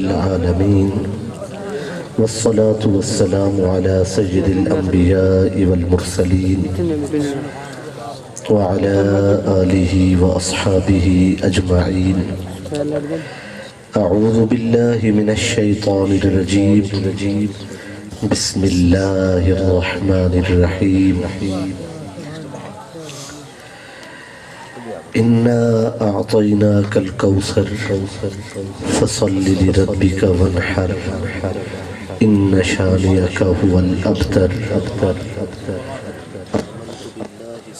العالمين والصلاة والسلام على سيد الأنبياء والمرسلين وعلى آله وأصحابه أجمعين. أعوذ بالله من الشيطان الرجيم. بسم الله الرحمن الرحيم. إنا أعطيناك الكوثر فصل لربك وانحر إن شانئك هو الأبتر.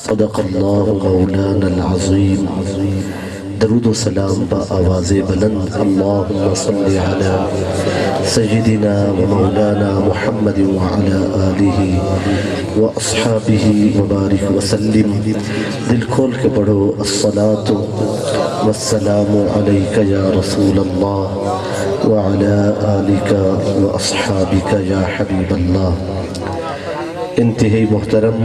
صدق الله مولانا العظيم. درود و سلام با آواز بلند اللہم صل علی سیدنا و مولانا محمد وعلى آلہ و اصحابہ وبارک وسلم. دل کھول کے پڑھو الصلاة والسلام علیک یا رسول اللہ وعلى آلک و اصحابک یا حبیب اللہ. انتہائی محترم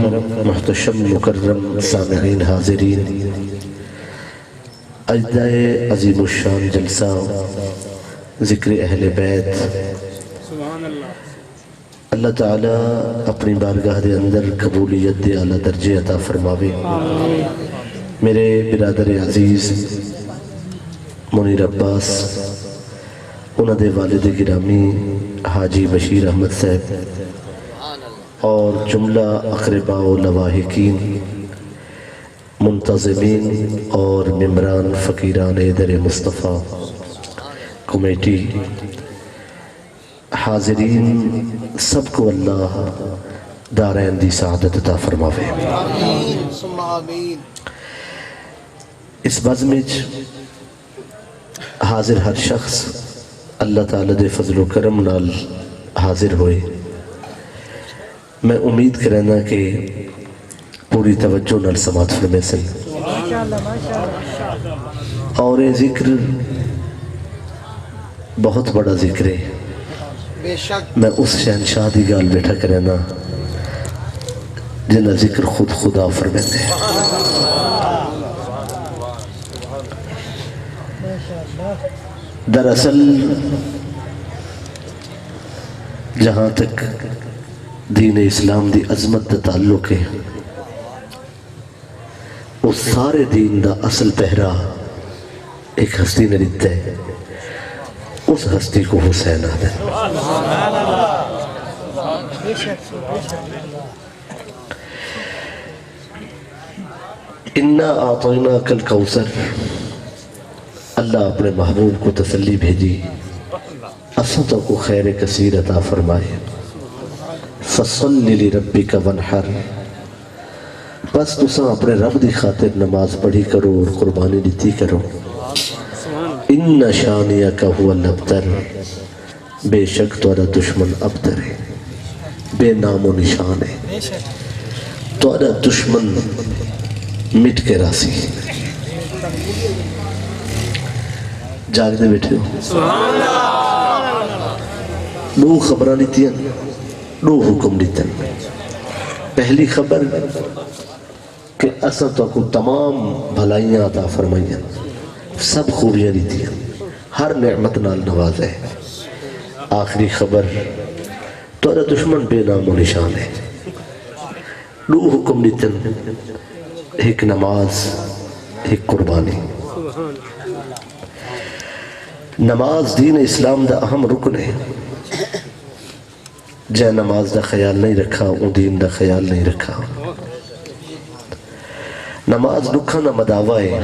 محتشم مکرم سامعین حاضرین، اجزا عظیم الشان جلسہ ذکر اہل بیت اللہ تعالیٰ اپنی بارگاہ دے اندر قبولیت دے اعلیٰ درجے عطا فرماوے. میرے برادر عزیز منیر عباس، انہاں دے والد گرامی حاجی بشیر احمد صاحب اور جملہ اقرباء و لواحقین، منتظمین اور ممبران فقیران در مصطفیٰ کمیٹی، حاضرین، سب کو اللہ دارین دی سعادت عطا فرماوے. اس بزمج حاضر ہر شخص اللہ تعالیٰ دے فضل و کرم نال حاضر ہوئے. میں امید کرنا کہ پوری توجہ نال سماعت فرمے سن. اور یہ ذکر بہت بڑا ذکر ہے. میں اس شہنشاہ دی گال بیٹھا کرنا جنہ ذکر خود خدا فرمے دے. دراصل جہاں تک دین اسلام دی عظمت دا تعلق ہے، اس سارے دین دا اصل پہرا ایک ہستی نے دیتا ہے. اس ہستی کو حسین آدھے. انا اعطیناک الکوثر، اللہ اپنے محبوب کو تسلی بھیجی اسدوں کو خیر کثیر عطا فرمائے. فصل لربک وانحر، بس تساں اپنے رب دی خاطر نماز پڑھی کرو اور قربانی دیتی کرو. ان شانئک هو الابتر، بے شک تمہارا دشمن ابتر ہے، بے نام و نشان ہے. تمہارا دشمن مٹ کے راسی. جاگ دے بیٹھے ہو. دو خبریں دیتی ہیں، دو حکم دیتے ہیں. پہلی خبر کہ اساں تو کو تمام بھلائیاں عطا فرمائیاں، سب خوبیاں دیتی ہیں، ہر نعمت نال نواز ہے. آخری خبر تمہارا دشمن بے نام و نشان ہے. دو حکم دیتے ہیں، ایک نماز، ایک قربانی. نماز دین اسلام دا اہم رکن ہے. جے نماز دا خیال نہیں رکھا وہ دین دا خیال نہیں رکھا. نماز دکھا نہ مداوا ہے،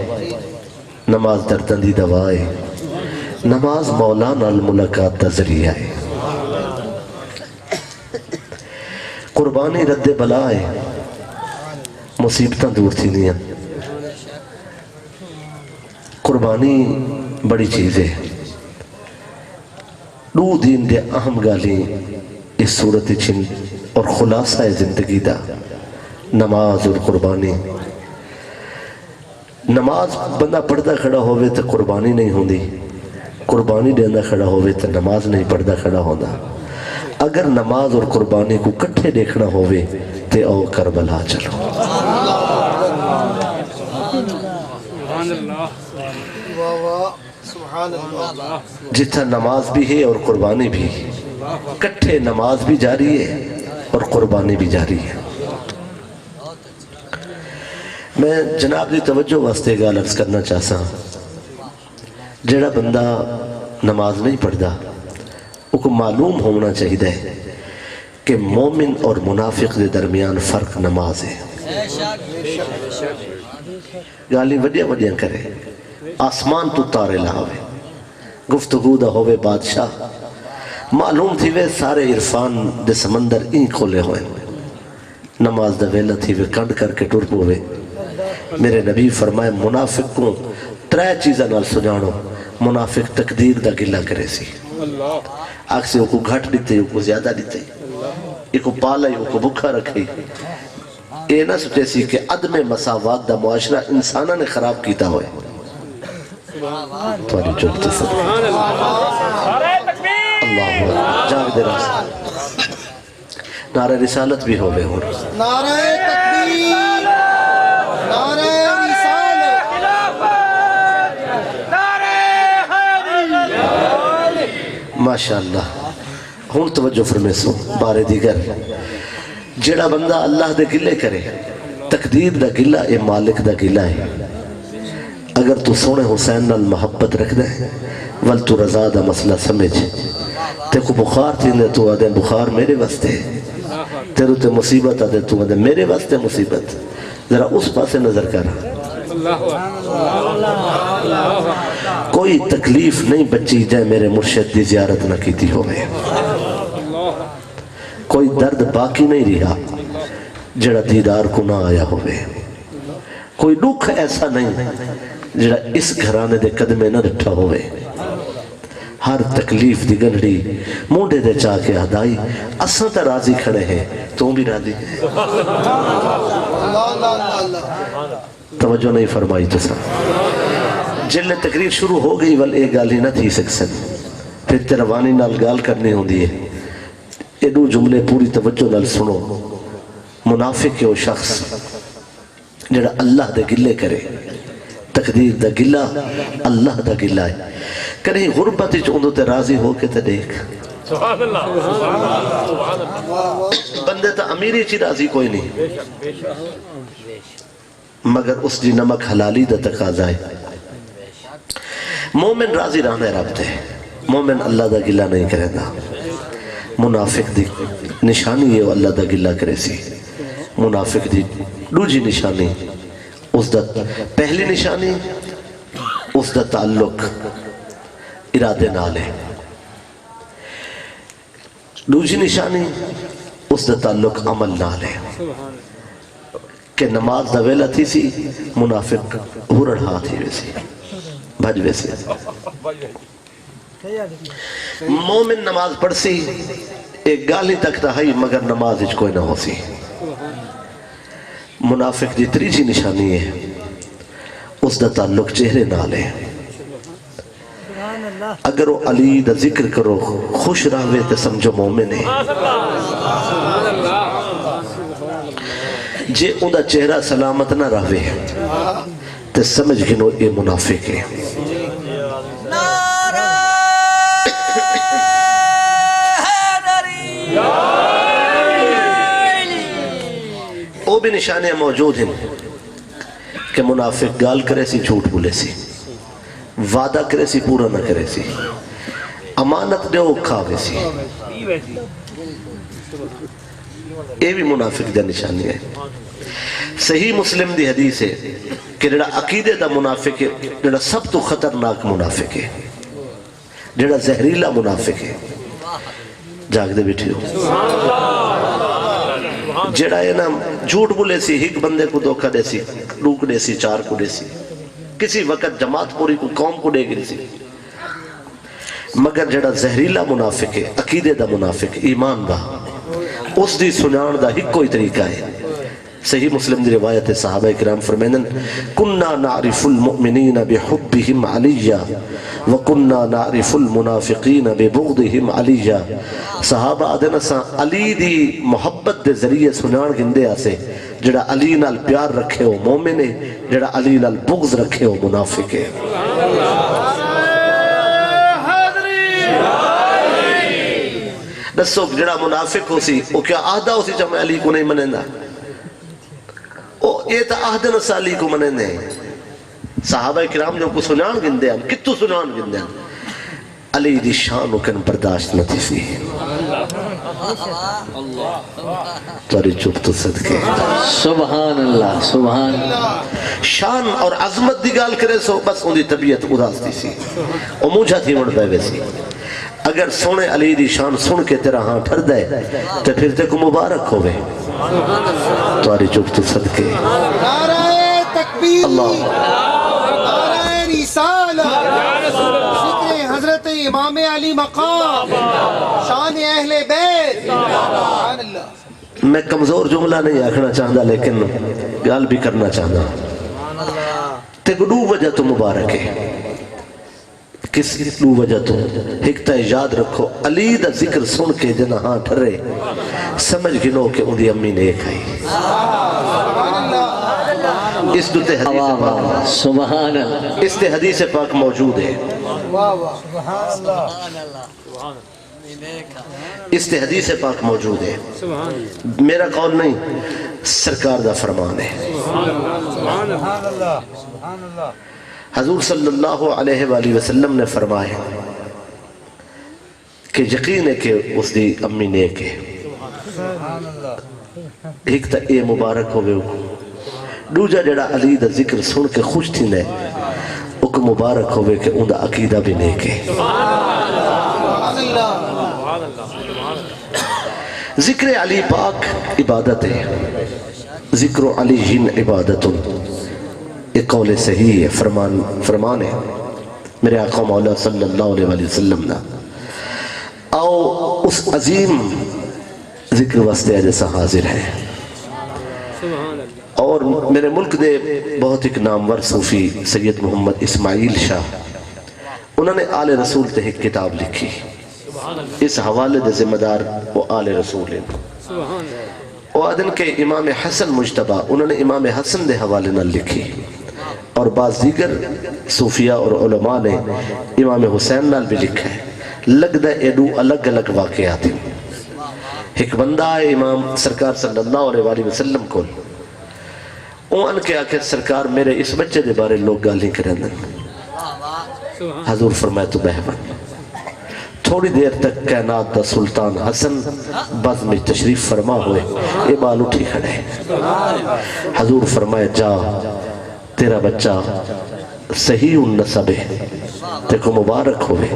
نماز دردن دی دوا ہے، نماز مولا نال ملاقات دا ذریعہ ہے. قربانی رد بلا ہے، مصیبتاں دور تھی نہیں ہیں. قربانی بڑی چیز ہے. دو دین دے اہم گالیں اس صورت چھن اور خلاصہ زندگی دا نماز اور قربانی. نماز بندہ پڑھتا کھڑا ہوئے تو قربانی نہیں ہوندی، قربانی دینا کھڑا ہوئے تو نماز نہیں پڑھتا کھڑا ہوندا. اگر نماز اور قربانی کو کٹھے دیکھنا ہوئے تے او کربلا چلو. جتنا نماز بھی ہے اور قربانی بھی، کٹھے نماز بھی جاری ہے اور قربانی بھی جاری ہے۔ میں جناب دی توجہ واسطے گال عرض کرنا چاہتا ہوں، جڑا بندہ نماز نہیں پڑھتا وہ کو معلوم ہونا چاہیے کہ مومن اور منافق دے درمیان فرق نماز ہے۔ گالی وڈیاں وڈیاں کرے، آسمان تو تارے لاوے، گفتگو دا ہوئے بادشاہ، معلوم تھی وے سارے عرفان دے سمندر این کھولے ہوئے، نماز دا ویلہ تھی وے کنڈ کر کے ٹر پوے۔ میرے نبی فرمائے منافق کو ترے چیزاں نال سجانو، منافق تقدیر دا گلہ کرے سی، آگ سے کو گھٹ دیتے کو زیادہ دیتے، ایک کو پالا ایک کو بکھا رکھے، اے نہ سوچے سی کہ عدم مساوات دا معاشرہ انسانہ نے خراب کیتا ہوئے۔ تمہاری جلد تفر اللہ جاگ دے رہا نعرہ رسالت بھی ہوئے ہوں، نعرہ تکبیر، نعرہ رسالت، نعرہ حیدری۔ ماشاءاللہ ہون توجہ فرمے سو بارے دیگر، جڑا بندہ اللہ دے گلے کرے، تقدیر دا گلہ اے مالک دا گلہ ہے۔ اگر تو سونے حسین نال محبت رکھ دے ول تو رضا دا مسئلہ سمجھ، تے کو بخار تھی نے تو آدھے بخار میرے واسطے، تیرو تے مصیبت آدھے تو آدھے میرے واسطے مصیبت، ذرا اس پاسے نظر کر۔ کوئی تکلیف نہیں بچی جائے میرے مرشد دی زیارت نہ کیتی ہوئے، کوئی درد باقی نہیں رہا جڑا دیدار کو نہ آیا ہوئے، کوئی دکھ ایسا نہیں جڑا اس گھرانے دے قدمے نہ رٹھا ہوئے۔ ہر تکلیف دی گنڈی مونڈے دے چاہ کے آدائی، اساں تا راضی کھڑے ہیں، تو بھی راضی ہیں۔ توجہ نہیں فرمائی تو سا جلے تقریر شروع ہو گئی ول ایک گالی نہ تھی سکسن، پھر تیروانی نال گال کرنی ہوں دیئے۔ ایڈو جملے پوری توجہ نال سنو۔ منافق ہے وہ شخص جڑا اللہ دے گلے کرے، تقدیر دا گلہ اللہ دا گلہ ہے۔ کریں غربت چوندو تے راضی ہو کے تے دیکھ، بندے تا امیری چی راضی کوئی نہیں، مگر اس دی نمک حلالی دا تقاضا ہے۔ مومن راضی رہنا ہے رب تے، مومن اللہ دا گلہ نہیں کرے دا۔ منافق دی نشانی ہے وہ اللہ دا گلہ کرے سی، منافق دی دوجی نشانی، اس دا پہلی نشانی اس دا تعلق ارادے نالے، دوجی نشانی اس دا تعلق عمل نالے۔ کہ نماز دا ویلہ تھی سی منافق ہرڑ ہاتھ ہی ویسی بھج ویسی، مومن نماز پڑھ سی ایک گالی تک تہائی مگر نماز اچ کوئی نہ ہو سی۔ منافق دی تریجی نشانی ہے اس دا تعلق چہرے نالے، اگر وہ علی دا ذکر کرو خوش رہوے تے سمجھو مومن ہے، جے ان دا چہرہ سلامت نہ رہوے تے سمجھ گنو یہ منافق ہے۔ وہ بھی نشانیں موجود ہیں کہ منافق گال کرے سی جھوٹ بولے سی، وعدہ کرے سی پورا نہ کرے سی، امانت دے وہ کھاوے سی، یہ بھی منافق دا نشانی ہے۔ صحیح مسلم دی حدیث ہے کہ جڑا عقیدے دا منافق ہے، جڑا سب تو خطرناک منافق ہے، جڑا زہریلا منافق ہے، جاگ دے بیٹھے ہو، جڑا ہے نا جھوٹ بولے سی، ایک بندے کو دھوکہ دے سی، لوک دے سی، چار کو دے سی، کسی وقت جماعت پوری کو قوم کو دے گئی سی، مگر جڑا زہریلا منافق ہے، عقیدے دا منافق، ایمان دا، اس دی سنان دا ہی کوئی طریقہ ہے۔ صحیح مسلم دی روایت ہے، صحابہ کرام فرمائنن کننا نعرف المؤمنین بحبہم علیہ وکننا نعرف المنافقین ببغضہم علیہ۔ صحابہ آدھنا سا علی دی محبت دے ذریعے سنان گندے آسے، جڑا علی نال پیار رکھے ہو مومن ہے، جڑا علی نال بغض رکھے ہو منافق ہے۔ دسو جڑا منافق ہو سی وہ کیا آہدہ ہو سی جب میں علی کو نہیں منیندہ یہ تا آہدہ نسا علی کو منیندے صحابہ کرام جو کو سنان گندے ہیں کتو سنان گندے ہیں علی دی شان کن برداشت نہ تھی سی تاری چپ تو صدقے سبحان اللہ سبحان اللہ شان اور عظمت دی گال کرے سو بس ان دی طبیعت اداس دی سی او مجھا تھی مڑ پہ ویسی اگر سونے علی دی شان سن کے تیرا ہاں ٹھر دے تو پھر تے کو مبارک ہوئے تاری چپ تو صدقے نعرہ تکبیر اللہ نعرہ رسالت ذکر حضرت امام علی مقام شان اہل بیت سبحان اللہ میں کمزور جملہ نہیں آکھنا چاہتا لیکن گال بھی کرنا چاہتا تے گڈو وجہ تو مبارک ہے کس لو وجہ تو ایک تا یاد رکھو علی دا ذکر سن کے جنہ ہاں ٹھرے سمجھ گنو کہ ان دی امی نے ایک آئی اس دوتے حدیث پاک سبحان اللہ اس تے حدیث پاک موجود ہے اس تے حدیث پاک موجود ہے میرا قول نہیں سرکار دا فرمان ہے حضور صلی اللہ علیہ وآلہ وسلم نے فرمایا کہ یقین ہے کہ اس دی امی نیک ہے ایک تا اے مبارک ہوئے دوجہ جڑا علی دا ذکر سن کے خوش تھی نے اک مبارک ہوئے کہ ان دا عقیدہ بھی نیک ہے ذکر علی پاک عبادت ہے ذکر علی ہن عبادت ایک قول صحیح ہے فرمان ہے میرے آقا مولا صلی اللہ علیہ وآلہ وسلم نے او اس عظیم ذکر واسطے جیسا حاضر ہے اور میرے ملک دے بہت ایک نامور صوفی سید محمد اسماعیل شاہ انہوں نے آل رسول تے ایک کتاب لکھی اس حوالے دے ذمہ دار وہ آل رسول ہیں وہ آدن کے امام حسن مجتبہ انہوں نے امام حسن دے حوالے نہ لکھی اور بعض دیگر صوفیہ اور علماء نے امام حسین نال بھی لکھا ہے لگ دے ایڈو الگ الگ واقعات ہیں ایک بندہ ہے امام سرکار صلی اللہ علیہ وآلہ وسلم کو ان کے آکھے سرکار میرے اس بچے دے بارے لوگ گالی کریں حضور فرمائے تو بہون تھوڑی دیر تک کائنات دا سلطان حسن بز میں تشریف فرما ہوئے یہ بال اٹھی کھڑے حضور فرمائے جا تیرا بچہ صحیح النسب ہے تے کو مبارک ہوئے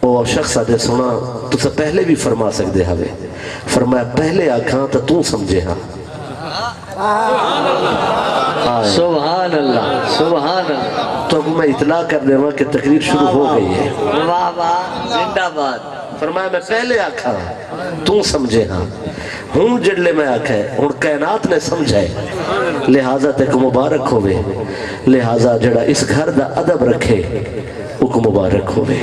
وہ شخص آدھے سنا تو سے پہلے بھی فرما سکتے ہوئے فرمایا پہلے آکھاں تو سمجھے ہاں سبحان اللہ سبحان اللہ تو اب میں اطلاع کر دے کہ تقریر شروع ہو گئی ہے واہ واہ زندہ باد فرمایا میں پہلے آکھا تو سمجھے ہاں ہوں جڑلے میں آکھا ہے اور کائنات نے سمجھائے لہٰذا تے کو مبارک ہوئے لہٰذا جڑا اس گھر دا ادب رکھے وہ کو مبارک ہوئے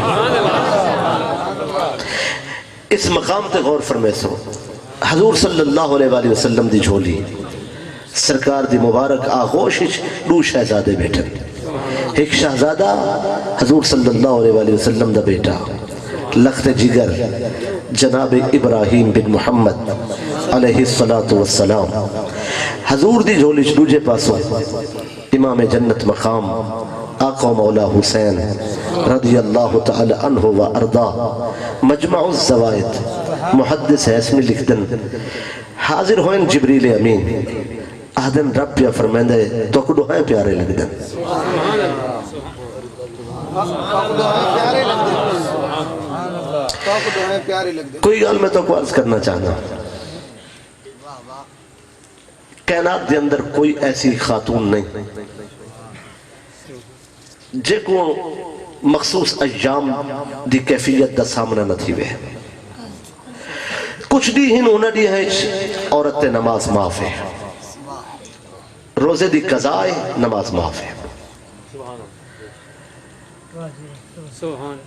اس مقام تے غور فرمے سو حضور صلی اللہ علیہ وآلہ وسلم دی جھولی سرکار دی مبارک آغوش دو شہزادے بیٹھن ایک شہزادہ حضور صلی اللہ علیہ وآلہ وسلم دا بیٹا لخت جگر جناب ابراہیم بن محمد علیہ السلام حضور دی جھولی دوجے پاسوں امام جنت مقام آقا مولا حسین رضی اللہ تعالی عنہ و ارضا مجمع الزوائد محدث ہے اس میں لکھ دن حاضر ہوئیں جبریل امین آدن رب پیا فرمیندے تو کڈو ہیں پیارے لگ دن کوئی گال میں تو کو عرض کرنا چاہنا کائنات دے اندر کوئی ایسی خاتون نہیں جے کو مخصوص ایام دی کیفیت دا سامنا نہ تھی وے کچھ دی ہن ہونا دی ہے عورت نماز معاف ہے روزے دی قضاء نماز معاف ہے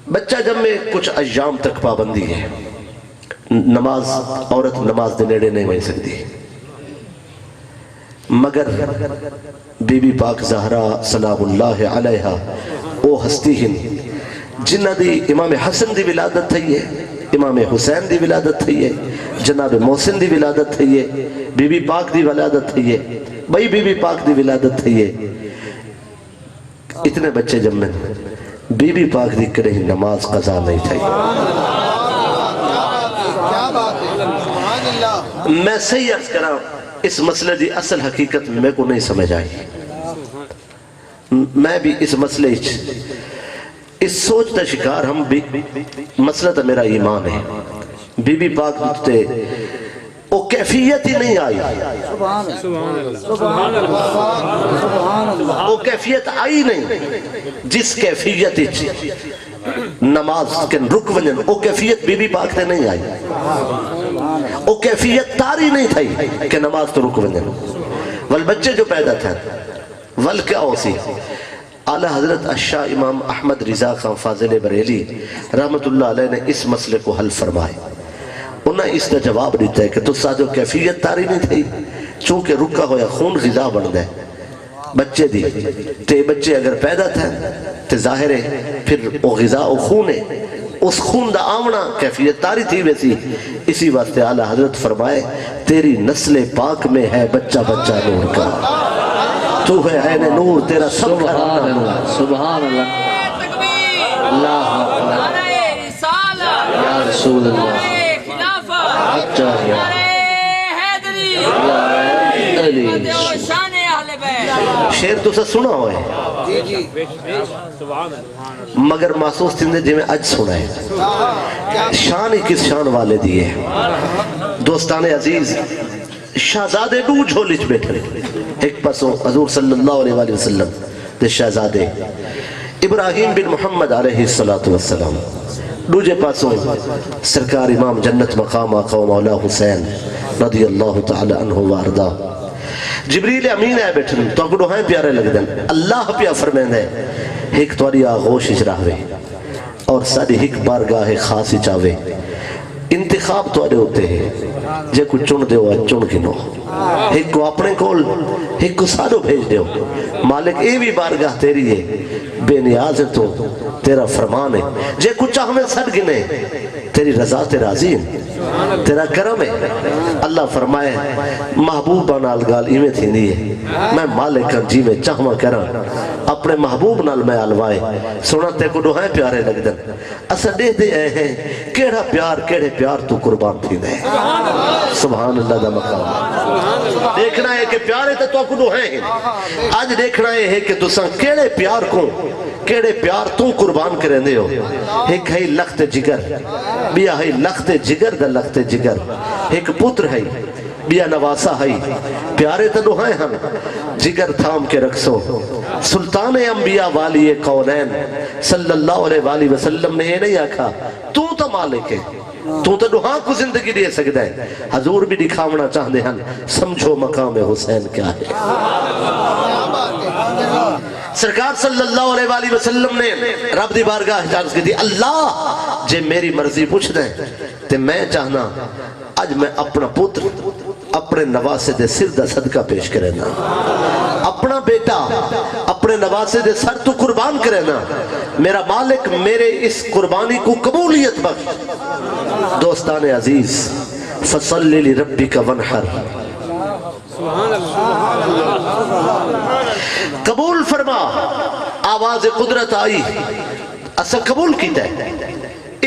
بچہ جب میں کچھ ایام تک پابندی ہے نماز عورت نماز دے نیڑے نہیں ہوئی سکتی مگر بی بی پاک زہرا سلام اللہ علیہا او ہستی ہن جنہ دی امام حسن دی ولادت تھی ہے، امام حسین دی ولادت تھی ہے، جناب محسن دی ولادت تھی ہے، بی بی پاک دی ولادت تھی ہے، بھائی بی بی پاک دی ولادت تھی ہے، اتنے بچے جب میں بی بی پاک دی کرے نماز قضا نہیں تھی۔ کیا بات ہے، سبحان اللہ۔ میں صحیح عرض کرا اس مسئلے دی اصل حقیقت میں کو نہیں سمجھ آئی، میں بھی اس مسئلے اس سوچ دا شکار ہم بھی، مسئلہ تا میرا ایمان ہے، بی بی پاک تے وہ کیفیت ہی نہیں آئی، وہ کیفیت آئی نہیں جس کیفیت نماز کے رک ونجن، وہ کیفیت بی بی پاک تے نہیں آئی، وہ کیفیت تاری نہیں تھی کہ نماز تو رک ونجن، ول بچے جو پیدا تھے ول کیا ہو سی۔ اعلیٰ حضرت الشاہ امام احمد رضا خان فاضل بریلی رحمت اللہ علیہ نے اس مسئلے کو حل فرمائے، انہیں اس کا جواب دیتا ہے کہ تو ساجو کیفیت تاری نہیں تھی، چونکہ رکا ہویا خون غذا بن گئے بچے دی، تے بچے اگر پیدا تھے تے ظاہر ہے پھر وہ غذا و خون ہے، اس خون دا آمنا کیفیت تاری تھی ویسی، اسی واسطے اعلیٰ حضرت فرمائے تیری نسل پاک میں ہے بچہ بچہ نور کا، تو ہے عین نور تیرا سب سبحان اللہ، سبحان اللہ، اللہ اکبر، یا رسول اللہ، اچھا یا علی، شیر تو سا سنا ہوئے مگر محسوس تندے جی میں اج سنا ہے، شان ہی کس شان والے دیئے، دوستان عزیز شہزادے دو جھولی چ بیٹھے، ایک پسوں حضور صلی اللہ علیہ وآلہ وسلم دے شہزادے ابراہیم بن محمد علیہ السلام، دوجے پاسوں سرکار امام جنت مقام آقا و مولا حسین رضی اللہ تعالی عنہ وارضا، جبریل امین ہے بیٹھن تو اگڑو ہیں پیارے لگ دن، اللہ پیا فرمین ہے ایک تواری آغوش اجراوے اور ساری ایک بارگاہ خاصی چاوے، انتخاب توارے ہوتے ہیں جے کو چن دے ہوا چن گنو، ایک کو اپنے کول ایک کو سارو بھیج دے ہو، مالک اے بھی بارگاہ تیری ہے، بے نیاز ہے تو تیرا فرمان ہے، جے کو چاہمیں سر گنے تیری رضا تے راضی ہے، تیرا کرم ہے، اللہ فرمائے محبوب بنال گال ایمیں تھی نہیں ہے، میں مالک جی میں چاہمہ کرم اپنے محبوب نال میں علوائے، سنتے کو دوہائیں پیارے لگ دن، اسا دے دے اے ہیں کیڑا پیار تو قربان تھی دے، سبحان اللہ دا مقام، دیکھنا ہے کہ پیارے تو کو دوہائیں ہیں، آج دیکھنا ہے کہ تو سن کیڑے پیار کو کیڑے پیار تو قربان کریں دے ہو، ایک ہے لخت جگر، بیا ہے لخت جگر دا لخت جگر، ایک پتر ہے بیا نواسا ہے، پیارے تو دوہائیں ہم جگر تھام کے رکھسو، سلطان انبیاء والی کونین صلی اللہ علیہ وآلہ وسلم نے یہ نہیں آکھا تو مالک ہے، تو دوہاں کو زندگی دے سکتا ہے، حضور بھی دکھاونا چاہتے ہیں سمجھو مقام حسین کیا ہے، سرکار صلی اللہ علیہ وآلہ وسلم نے رب دی بارگاہ احتجاج کی تھی، اللہ جے میری مرضی پوچھ دیں تے میں چاہنا آج میں اپنا پتر اپنے نواسے دے سر دا صدقہ پیش کرنا، اپنا بیٹا اپنے نواسے دے سر تو قربان کرنا، میرا مالک میرے اس قربانی کو قبولیت بخش، دوستان عزیز فصلی لربک ونحر، قبول فرما، آواز قدرت آئی، اسا قبول کیتا ہے،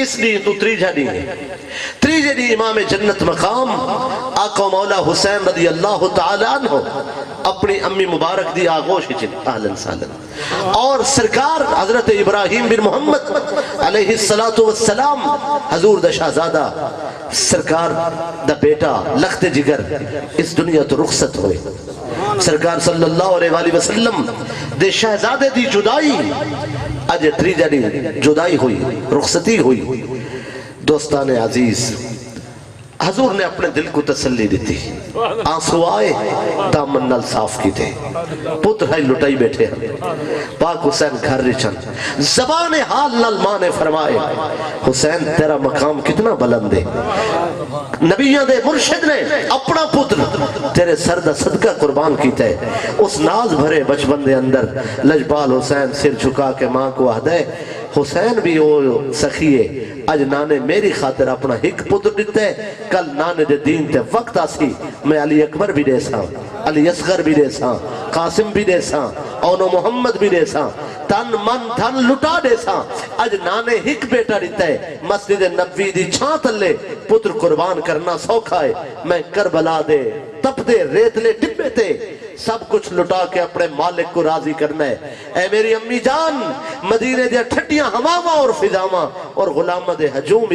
اس لیے تو تریجہ نہیں ہے، تریجہ نہیں امام جنت مقام آقا مولا حسین رضی اللہ تعالی عنہ اپنی امی مبارک دی آغوش چل اہلاً سالن، اور سرکار حضرت ابراہیم بن محمد علیہ السلام حضور دا شہزادہ سرکار دا بیٹا لخت جگر اس دنیا تو رخصت ہوئے، سرکار صلی اللہ علیہ وآلہ وسلم دے شہزادے دی جدائی آج تریجہ دی جدائی ہوئی، رخصتی ہوئی، دوستان عزیز حضور نے اپنے دل کو تسلی دیتی، آنسو آئے دامن نال صاف کی تھے، پتر ہے لٹائی بیٹھے ہیں، پاک حسین گھر رچن زبان حال نال ماں نے فرمائے حسین تیرا مقام کتنا بلند ہے، نبیوں دے مرشد نے اپنا پتر تیرے سر دا صدقہ قربان کیتا ہے۔ اس ناز بھرے بچپن دے اندر لجپال حسین سر جھکا کے ماں کو آہدے حسین بھی وہ سخیے اج نانے میری خاطر اپنا ہک پتر دیتے کل نانے دے دین تے وقت آسی میں علی اکبر بھی دے ساں، علی اصغر بھی دے ساں، قاسم بھی دے ساں، اونو محمد بھی دے ساں، تن من دھن لٹا دے ساں، اج نانے ہک بیٹا دیتا ہے، مسجد نبوی دی چھاں تلے پتر قربان کرنا سوکھا ہے، میں کربلا دے تپ دے ریتلے ڈبے تے سب کچھ لٹا کے اپنے مالک کو راضی کرنا ہے۔ اے میری امی جان مدینے دیا ٹھڈیاں ہواواں اور فضاواں اور غلامہ دے ہجوم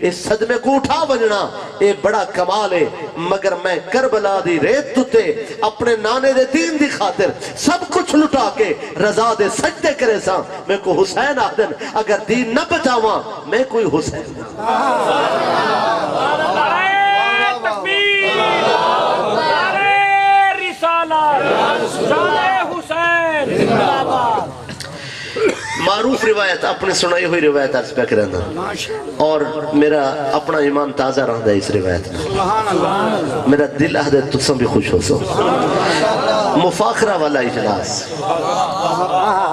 اس صدمے کو اٹھا بجنا اے بڑا کمال ہے، مگر میں کربلا دی ریت تُتے اپنے نانے دے دین دی خاطر سب کچھ لٹا کے رضا دے سجدے کرے ساں، میں کو حسین آدن اگر دین نہ بچاواں میں کوئی حسین معروف روایت اپنے سنائی ہوئی روایت عرض پہ کرنا اور میرا اپنا ایمان تازہ رہا ہے اس روایت میں، میرا دل آہدے تسم بھی خوش ہو سو مفاخرہ والا اجلاس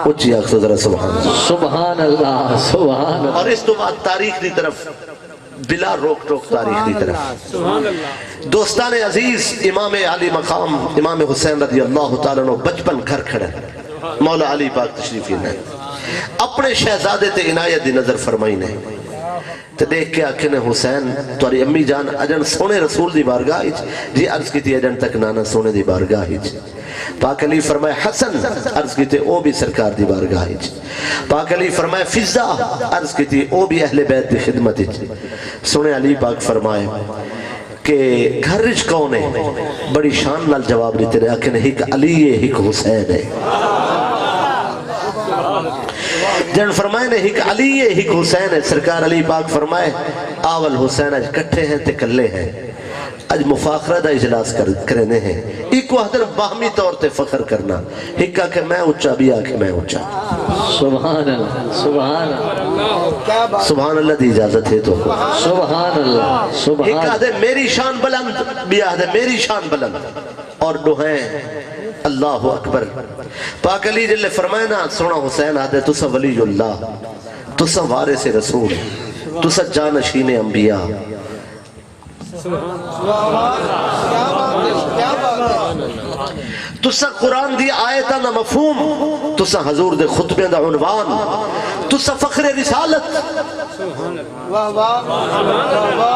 اچھی آخ ذرا سبحان اللہ سبحان اللہ سبحان اللہ۔ اور اس تو بعد تاریخ دی طرف بلا روک ٹوک تاریخ دی طرف دوستان عزیز امام علی مقام امام حسین رضی اللہ تعالیٰ نے بچپن گھر کھڑے مولا علی پاک تشریفی نے اپنے شہزادے تے عنایت دی نظر فرمائی نے تے دیکھ کے آکھنے حسین تواری امی جان اجن سونے رسول دی بارگاہ جی عرض کی تھی اجن تک نانا سونے دی بارگاہ پاک علی فرمائے حسن عرض کی تھی او بھی سرکار دی بارگاہ پاک علی فرمائے فضا عرض کی تھی او بھی اہل بیت دی خدمت سونے علی پاک فرمائے کہ گھر رچ کون ہے بڑی شان نال جواب دیتے رہے آکھنے ہک علی ہے ہک حسین ہے جن فرمائے نے ہک علی ہے ہک حسین ہے سرکار علی پاک فرمائے آول حسین اج کٹھے ہیں تے کلے ہیں اج مفاخرہ دا اجلاس کرنے ہیں ایک وحدر باہمی طور تے فخر کرنا ہکا کہ میں اچھا بھی آکے میں اچھا سبحان اللہ سبحان اللہ سبحان اللہ دی اجازت ہے تو سبحان اللہ سبحان ہکا دے میری شان بلند بھی آدھے میری شان بلند اور دعائیں اللہ اکبر پاک علی جلے فرمائے نا سونا حسین آدھے تسا ولی اللہ تسا وارث رسول تسا جانشین انبیاء تسا قرآن دی آیتہ نا مفہوم تسا حضور دے خطبے دا عنوان تسا فخر رسالت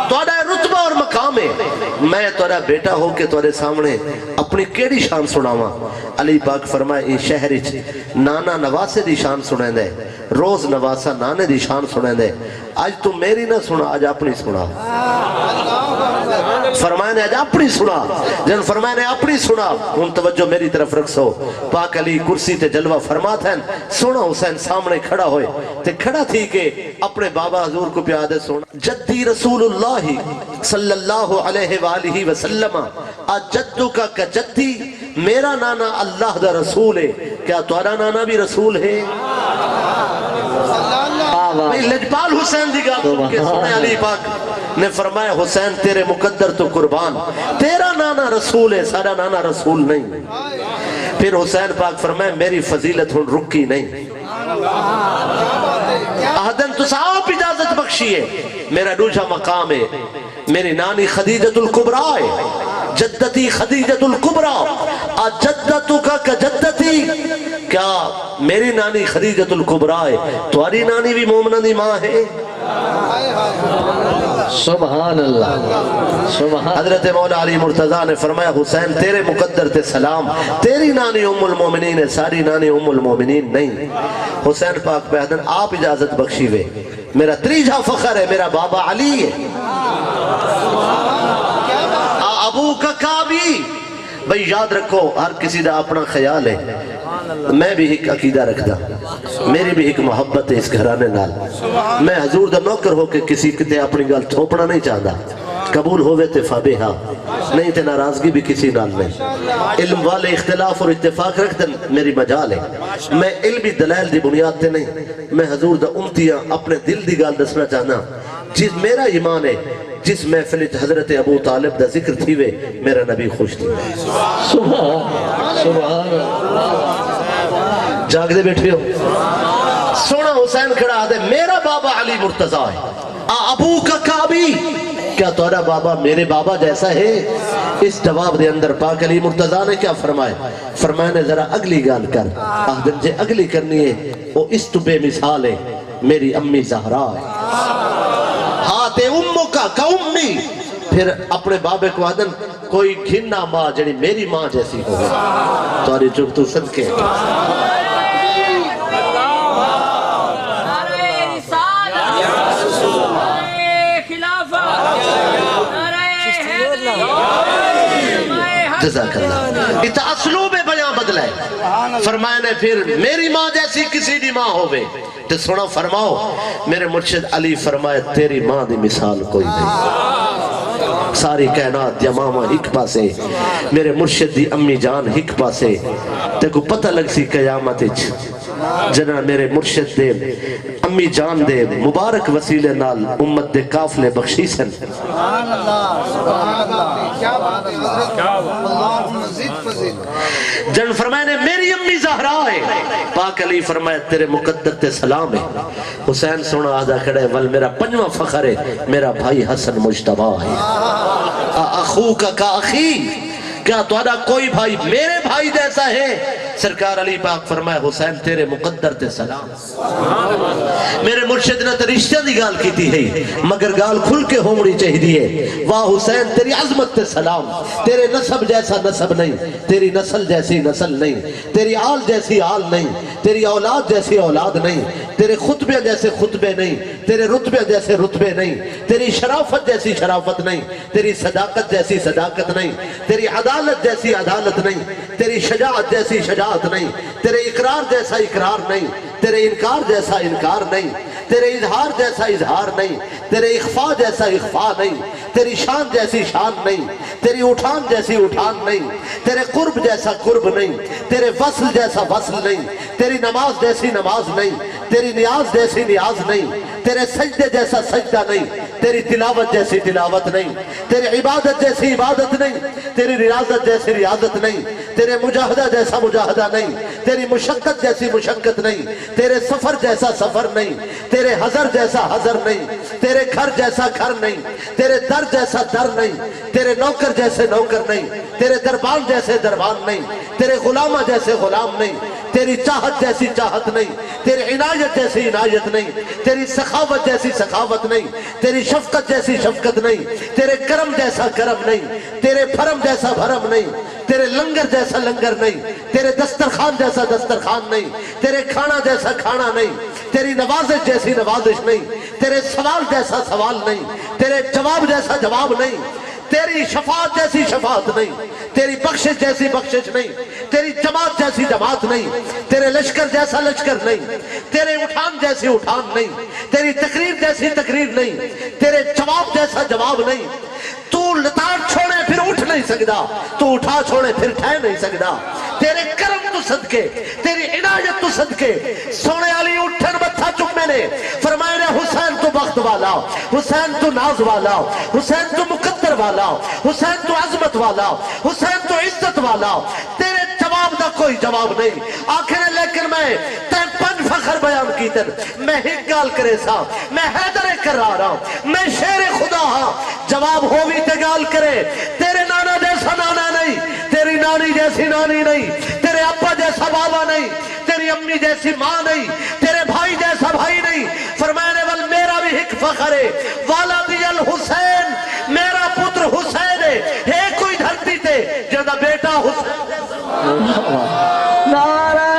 توڑا رتبہ اور مقام ہے میں توڑا بیٹا ہو کے توڑے سامنے اپنی کیڑی شان سناواں علی پاک فرمائے اس شہر نانا نواسے دی شان سنیں دے روز نواسا نانے دی شان سنیں دے آج تم میری نہ سنا آج اپنی سنا فرمائے نے آج اپنی سنا جن فرمائے نے اپنی سنا ان توجہ میری طرف رکھ سو پاک علی کرسی تے جلوہ فرمات ہیں سونا حسین سامنے کھڑا ہوئے تے کھڑا تھی کہ اپنے بابا حضور کو پیادے سونا جدی رسول اللہ صلی اللہ علیہ وآلہ وسلم جدو کا جدی میرا نانا اللہ دا رسول ہے کیا تمہارا نانا بھی رسول ہے لجپال حسین دی گا کہ سنے علی پاک نے فرمایا حسین تیرے مقدر تو قربان تیرا نانا رسول ہے سارا نانا رسول نہیں پھر حسین پاک فرمایا میری فضیلت ہن رکی نہیں احدن تو صاحب اجازت بخشی ہے میرا دوسرا مقام ہے میری نانی خدیجت الکبریٰ ہے جدتی خدیجت الکبریٰ جدتو کا جدتی کیا میری نانی خدیجت الکبریٰ ہے تمہاری نانی بھی مومنہ دی ماں ہے سبحان اللہ سبحان حضرت مولا علی مرتضیٰ نے فرمایا حسین تیرے مقدر تے سلام تیری نانی ام المومنین ہے ساری نانی ام المومنین نہیں حسین پاک پہدن آپ اجازت بخشی ہوئے میرا تریجہ فخر ہے میرا بابا علی ہے ابو کا کعبی بھئی یاد رکھو ہر کسی دا اپنا خیال ہے میں بھی ایک عقیدہ رکھتا میری بھی ایک محبت ہے اس گھرانے نال میں حضور دا نوکر ہو کے کسی کتے اپنی گل تھوپنا نہیں چاہتا قبول ہوئے تے فابہا نہیں تے ناراضگی بھی کسی نال نہیں علم والے اختلاف اور اتفاق رکھتے میری مجال ہے میں علمی دلائل دی بنیاد تے نہیں میں حضور دا امتیاں اپنے دل دی گال دسنا چاہنا جس میرا ایمان ہے جس محفل حضرت ابو طالب دا ذکر تھی وے میرا نبی خوش تھی سبحان جاگ دے بیٹھے ہو سونا حسین کھڑا دے میرا بابا علی مرتضیٰ ہے ابو کا کعبی کیا تورا بابا میرے بابا جیسا ہے اس جواب دے اندر پاک علی مرتضیٰ نے کیا فرمایا نے ذرا اگلی گال کر آہدن جے اگلی کرنی ہے وہ اس تو بے مثال ہے میری امی زہرا ہے ہاتھ امو کا امی پھر اپنے بابے کو آدن کوئی گھننا ماں جڑی میری ماں جیسی ہو تواری چک تو صدقے جزاک اللہ اتنا اسلوب بیاں بدلا ہے فرمائے نے پھر میری ماں جیسی کسی دی ماں ہوئے تو سنا فرماؤ میرے مرشد علی فرمائے تیری ماں دی مثال کوئی نہیں ساری کائنات یا ماما ہک پاسے میرے مرشد دی امی جان ہک پاسے تے کو پتہ لگ سی قیامت جنا میرے مرشد دے امی جان دے مبارک وسیلے نال امت دے قافلے بخشی سن سبحان اللہ کیا بات ہے حضرت اللہ مزید فضیلت جن فرمائے نے میری امی زہرا ہے پاک علی فرمائے تیرے مقدر تے سلام ہے حسین سونا آدھا کھڑے ول میرا پنجواں فخر ہے میرا بھائی حسن مجتبہ ہے اخو کا اخی کیا تمہارا کوئی بھائی میرے بھائی جیسا ہے سرکار علی پاک فرمائے حسین تیرے مقدر تے سلام میرے مرشد نے تو رشتہ دی گال کی تھی ہے مگر گال کھل کے ہومڑی چاہی دیئے واہ حسین تیری عظمت تے سلام تیرے نسب جیسا نسب نہیں تیری نسل جیسی نسل نہیں تیری آل جیسی آل نہیں تیری اولاد جیسی اولاد نہیں تیرے خطبے جیسے خطبے نہیں تیرے رتبے جیسے رتبے نہیں تیری شرافت جیسی شرافت نہیں تیری صداقت جیسی صداقت نہیں تیری عدالت جیسی عدالت نہیں تیری شجاعت جیسی شجاعت نہیں تیرے اقرار جیسا اقرار نہیں تیرے انکار جیسا انکار نہیں تیرے اظہار جیسا اظہار نہیں تیرے اخفاء جیسا اخفاء نہیں تیری شان جیسی شان نہیں تیری اٹھان جیسی اٹھان نہیں تیرے قرب جیسا قرب نہیں تیرے وصل جیسا وصل نہیں تیری نماز جیسی نماز نہیں تیری نیاز جیسی نیاز نہیں تیرے سجدے جیسا سجدہ نہیں تیری تلاوت جیسی تلاوت نہیں تیری عبادت جیسی عبادت نہیں تیری ریاضت جیسی ریاضت نہیں تیرے مجاہدہ جیسا مجاہدہ نہیں تیری مشقت جیسی مشقت نہیں تیرے سفر جیسا سفر نہیں تیرے حضر جیسا حضر نہیں تیرے گھر جیسا گھر نہیں تیرے در جیسا در نہیں تیرے نوکر جیسے نوکر نہیں تیرے دربان جیسے دربان نہیں تیرے غلامہ جیسے غلام نہیں تیری چاہت جیسی چاہت نہیں تیری عنایت جیسی عنایت نہیں تیری سخاوت جیسی سخاوت نہیں تیری شفقت جیسی شفقت نہیں تیرے کرم جیسا کرم نہیں تیرے بھرم جیسا بھرم نہیں تیرے لنگر جیسا لنگر نہیں تیرے دسترخوان جیسا دسترخوان نہیں تیرے کھانا جیسا کھانا نہیں تیری نوازش جیسی نوازش نہیں تیرے سوال جیسا سوال نہیں تیرے جواب جیسا جواب نہیں تیری شفاعت جیسی شفاعت نہیں تیری بخشش جیسی بخشش نہیں تیری جماعت جیسی جماعت نہیں تیرے لشکر جیسا لشکر نہیں تیرے اٹھان جیسی اٹھان نہیں تیری تقریر جیسی تقریر نہیں تیرے جواب جیسا جواب نہیں تو لتاڑ چھوڑے پھر اٹھ نہیں سکتا تو اٹھا چھوڑے پھر ٹھہر نہیں سکتا تیرے کرم تو صدقے تیری عنایت تو صدقے سونے علی اٹھن متھا چکمے نے فرمائے نے حسین تو بخت والا حسین تو ناز والا حسین تو مقدر والا حسین تو عظمت والا حسین تو عزت والا تیرے جواب دا کوئی جواب نہیں آخر لیکن میں تین پنج فخر بیان کی تر میں ہی گال کرے سا میں حیدر کر رہا ہوں میں شیر خدا ہاں جواب ہووی تے گال کرے تیرے نانا جیسا نانا نہیں تیری نانی جیسی نانی نہیں تیرے ابا جیسا بابا نہیں تیری امی جیسی ماں نہیں تیرے بھائی جیسا بھائی نہیں فرمانے وال میرا بھی ایک فخر ہے والدی الحسین میرا پتر حسین ہے کوئی دھرتی تے جہاں بیٹا حسین نعرہ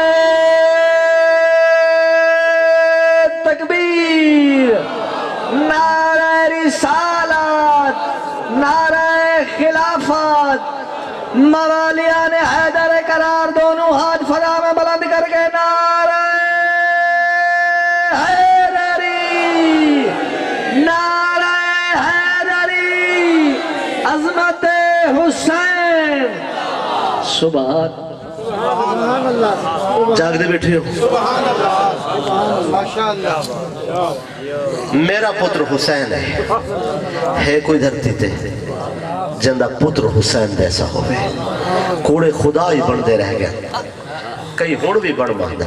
تکبیر نعرہ رسالت نعرہ خلافت موالیان حیدر قرار دونوں ہاتھ فضا میں بلند کر کے نعرہ حیدری نعرہ حیدری حسین سبحان جاگتے بیٹھے ہو ماشاءاللہ میرا پتر حسین ہے کوئی دھرتی تے جندہ پتر حسین جیسا ہوئے کوڑے خدا ہی بن دے رہ گئے کئی ہون بھی بڑھ ماندہ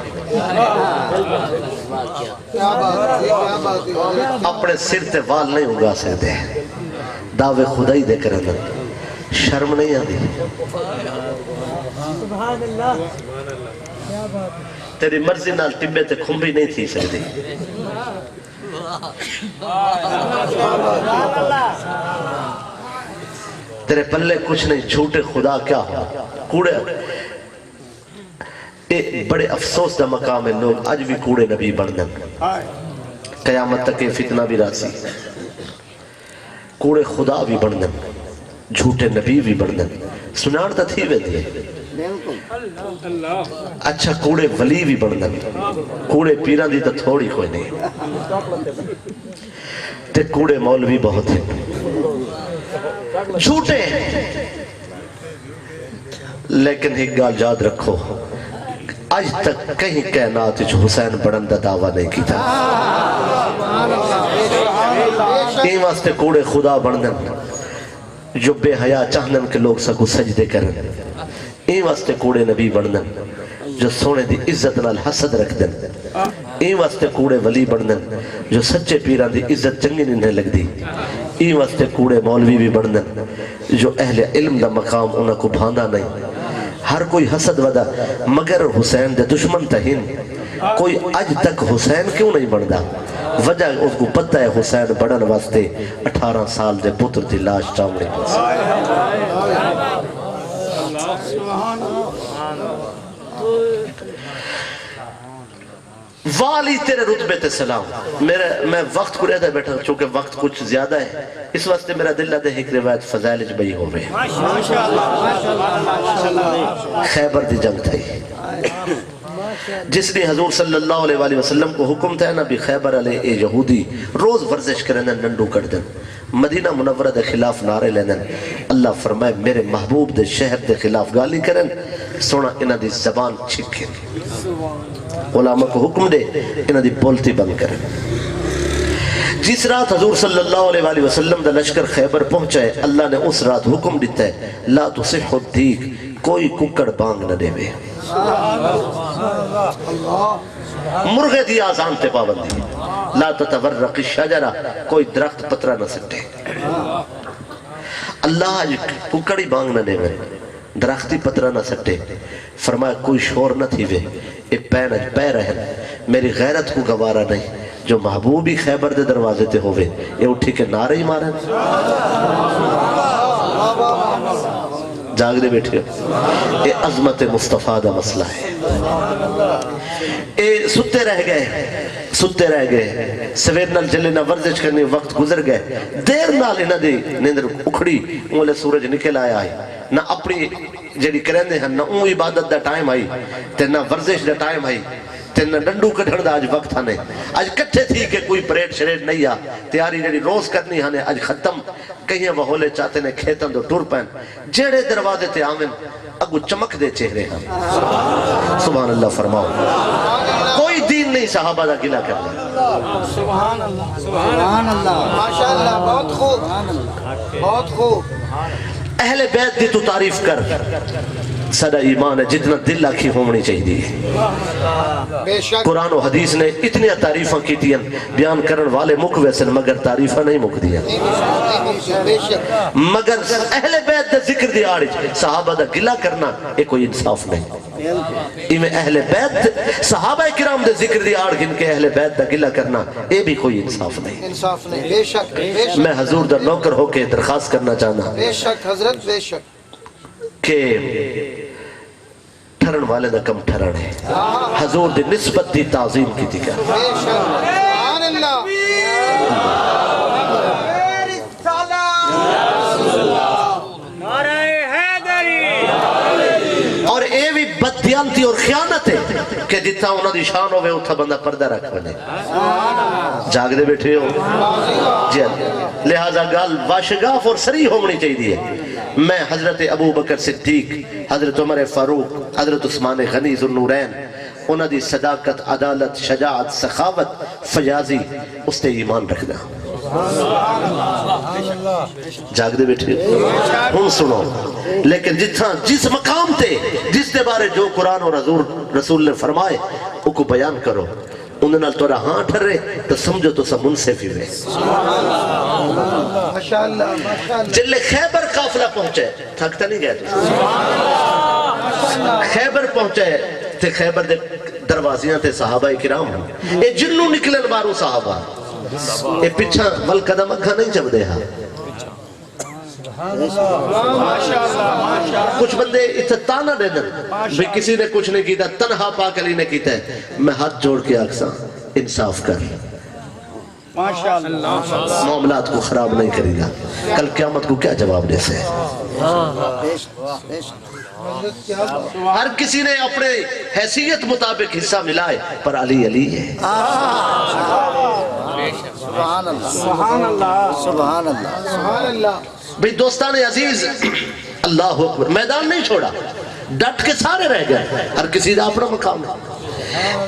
اپنے سر تے وال نہیں اگا سکتے دعوے خدا ہی دے کر اندر شرم نہیں آدھی تیری مرضی نال ٹبے تے کھمبی نہیں تھی سکتی تیرے پلے کچھ نہیں جھوٹے خدا کیا ہو کوڑے بڑے افسوس دا مقام ہے لوگ آج بھی کوڑے نبی بڑھنن قیامت تک فتنہ بھی راسی کوڑے خدا بھی بڑھنن جھوٹے نبی بھی بڑھنن سنار تا تھی وے دیئے اچھا کوڑے ولی بھی بڑھنن کوڑے پیران دی تا تھوڑی کوئی نہیں تے کوڑے مولوی بہت ہیں جھوٹے لیکن ایک گال یاد رکھو آج تک کہیں کائنات جو حسین بڑھن دا دعویٰ نہیں کی تھا این واسطے کوڑے خدا بڑھنن جو بے حیاء چاہنن کے لوگ سکو سجدے کرن این واسطے کوڑے نبی بڑھنن جو سونے دی عزت نال حسد رکھ دن این واسطے کوڑے ولی بڑھنن جو سچے پیران دی عزت چنگی نہیں لگ دی این واسطے کوڑے مولوی بھی بڑھنن جو اہل علم دا مقام انہاں کو بھاندہ نہیں ہر کوئی حسد ودا مگر حسین دے دشمن تہین کوئی اج تک حسین کیوں نہیں بڑھدا وجہ اس کو پتہ ہے حسین بڑھن واسطے 18 سال دے پتر دی لاش چاوڑے والی تیرے رتبے تے سلام میں وقت کو رہتا بیٹھا چونکہ وقت کچھ زیادہ ہے اس واسطے میرا دل لدے ایک روایت فضائل جبئی ہوئے خیبر دی جنگ تھی جس نے حضور صلی اللہ علیہ وسلم کو حکم تھا نبی خیبر علیہ اے یہودی روز ورزش کریں ننڈو کر دیں مدینہ منورہ دے خلاف نعرے لینن اللہ فرمائے میرے محبوب دے شہر دے خلاف گالی کریں سونا انہ دی زبان چھکیں علماء کو حکم دے انہ دی بولتی بند کریں جس رات حضور صلی اللہ علیہ وسلم دا لشکر خیبر پہنچائے اللہ نے اس رات حکم دیتا ہے لا تصح الدیک کوئی ککڑ بانگ نہ دے بے مرغے دی آزان تے پابندی لا تتورق الشجرہ کوئی درخت پترہ نہ سکتے اللہ ککڑی بانگ نہ دے بے درختی پترہ نہ سکتے فرمایا کوئی شور نہ تھی وے اے پین اج پہ رہن میری غیرت کو گوارا نہیں جو محبوبی خیبر دے دروازے تے ہوئے یہ اٹھی کے نعرے ہی مارن جاگ دے بیٹھے اے عظمت مصطفیٰ دا مسئلہ ہے اے ستے رہ گئے سویر نال جلے نہ ورزش کرنے وقت گزر گئے دیر نال انہ دی نیندر اکھڑی اولے سورج نکل آیا ہے نہ اپنی جڑی کرندے ہیں نہ اون عبادت دا ٹائم آئی تے نہ ورزش دا ٹائم آئی تے نہ ڈنڈو کڈھڑ دا آج وقت ہنے آج کٹھے تھی کہ کوئی پریڈ شریڈ نہیں آ تیاری جڑی روز کرنی ہنے آج ختم کہیں وہ ہولے چاہتے نے کھیتن دو ٹور پین جیڑے دروازے تے آمن اگو چمک دے چہرے ہم سبحان اللہ فرماؤ کوئی دین نہیں صحابہ دا گلہ کرنے سبحان اللہ سبحان اللہ ماشاءاللہ بہت خوب بہت خوب اہل بیت دی تو تعریف کر صدا ایمان ہے جتنا دل آکھی ہومنی چاہیے قرآن و حدیث نے اتنی تعریفاں کی دیا بیان کرن والے مک ویسن مگر تعریفاں نہیں مک دیا مگر اہل بیت دے ذکر دی آڑج صحابہ دا گلہ کرنا یہ کوئی انصاف نہیں ایمیں اہل بیت صحابہ کرام دے ذکر دی آڑ گن کے اہل بیت دا گلہ کرنا یہ بھی کوئی انصاف نہیں بے شک میں حضور دا نوکر ہو کے درخواست کرنا چاہنا بے شک حضرت بے شک کہ ٹھرن والے دا کم ٹھرن ہے حضور دی نسبت دی تعظیم کی تھی کر بے شک سبحان اللہ اور اے بھی بددیانتی اور خیانت ہے کہ جتا انہوں دی شان ہوئے اتھا بندہ پردہ رکھ بنے جاگ دے بیٹھے ہو لہذا گال واشگاف اور سری ہومنی چاہیے میں حضرت ابو بکر صدیق، حضرت عمر فاروق، حضرت عثمان غنی ذو النورین، انہاں دی صداقت، عدالت، شجاعت، سخاوت، فیاضی اس تے ایمان رکھنا۔ جاگ دے بیٹھے ہوں سنو، لیکن جس مقام تے جس دے بارے جو قرآن اور رسول نے فرمائے وہ کو بیان کرو، انہوں نے تورا ہاں ٹھرے تو سمجھو تو سب منصف ہی ہوئے۔ جلے خیبر قافلہ پہنچے تھکتا نہیں گیا تو خیبر پہنچے تے خیبر دے دروازیاں تے صحابہ کرام اے جنوں نکلن بارو صحابہ اے پچھا ول قدم اکھا نہیں جب دے ہاں۔ کچھ بندے اتھا تانا دے دن بھی کسی نے کچھ نہیں کیتا، تنہا پاک علی نے کیتا ہے، میں ہاتھ جوڑ کے آکساں انصاف کر، معاملات کو خراب نہیں کرے گا، کل قیامت کو کیا جواب دے سے۔ ہر کسی نے اپنے حیثیت مطابق حصہ ملائے پر علی علی ہے۔ سبحان اللہ سبحان اللہ سبحان اللہ سبحان اللہ۔ بھئی دوستان عزیز، اللہ اکبر، میدان نہیں چھوڑا، ڈٹ کے سارے رہ گئے، ہر کسی دا اپنا مقام ہے۔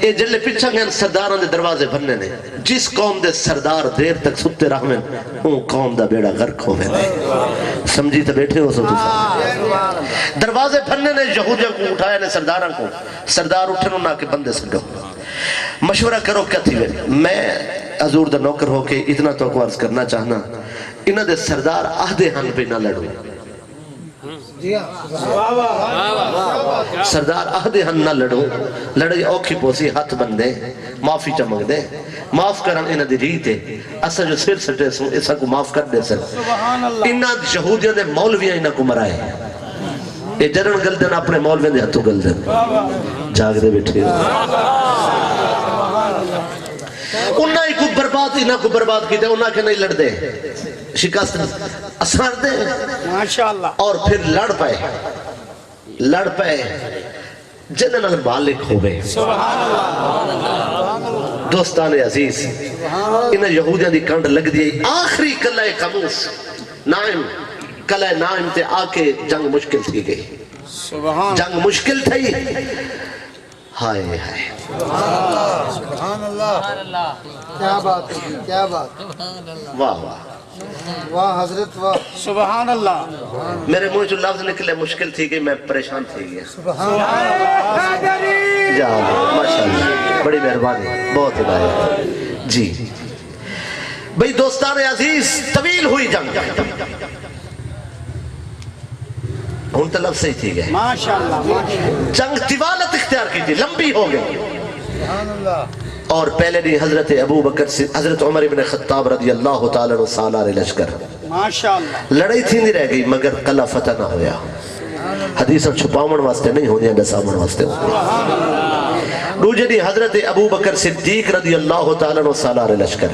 اے جلے پچھا گئے سرداران دے دروازے بننے نے، جس قوم دے سردار دیر تک ستے رہویں ان قوم دا بیڑا غرق ہوئے نے، سمجھی تو بیٹھے ہو سو تو دروازے بننے نے یہودیوں کو اٹھائے نے سرداران کو، سردار اٹھن انہاں کے بندے سکھو مشورہ کرو کیا تھی میں حضور دا نوکر ہو کے اتنا تو کو عرض کرنا چاہنا، انہاں دے سردار آہدے ہن پہ نہ لڑو، سردار آہدے ہن نہ لڑو، لڑے اوکھی پوسی ہاتھ بندے معافی چمک دے، معاف کرن انہاں دی ریت ہے، اسا جو سر سٹے سو اسا کو معاف کر دے سر۔ انہاں یہودیاں دے مولویاں انہاں کو مرائے، اے جرن گلدن اپنے مولویاں دے ہتھوں گلدن، جاگ دے بیٹھے انہاں ہی کو برباد، انہاں کو برباد کی دے، انہاں کے نہیں لڑ دے، شکست اثر دے ماشاءاللہ، اور پھر لڑ پائے جنرل مالک ہوئے۔ دوستان عزیز، انہیں یہودیاں دی کنڈ لگ دی، آخری قلعہ قاموس نائم، قلعہ نائم تے آکے جنگ مشکل تھی گئی، جنگ مشکل تھی، ہائے ہائے سبحان اللہ، کیا بات ہے، کیا بات، واہ واہ واہ حضرت واہ، سبحان اللہ، میرے منہ جو لفظ نکلے مشکل تھی گئی، میں پریشان تھی گیا، سبحان اللہ، جا ماشاءاللہ، بڑی مہربانی، بہت ہدایت جی۔ بھئی دوستان عزیز، طویل ہوئی جنگ، ہون تو لفظ صحیح تھی گئے، ماشاءاللہ، جنگ طوالت اختیار کی تھی، لمبی ہو گئی، سبحان اللہ، اور پہلے نہیں حضرت ابو بکر سے حضرت عمر بن خطاب رضی اللہ تعالیٰ عنہ سالار لشکر ماشاءاللہ، لڑائی تھی نہیں رہ گئی مگر قلعہ فتح نہ ہویا، حدیثاں چھپاون واسطے نہیں ہونی ڈسامن واسطے ہونی۔ دوجہ دی حضرت ابو بکر صدیق رضی اللہ تعالیٰ عنہ سالار لشکر،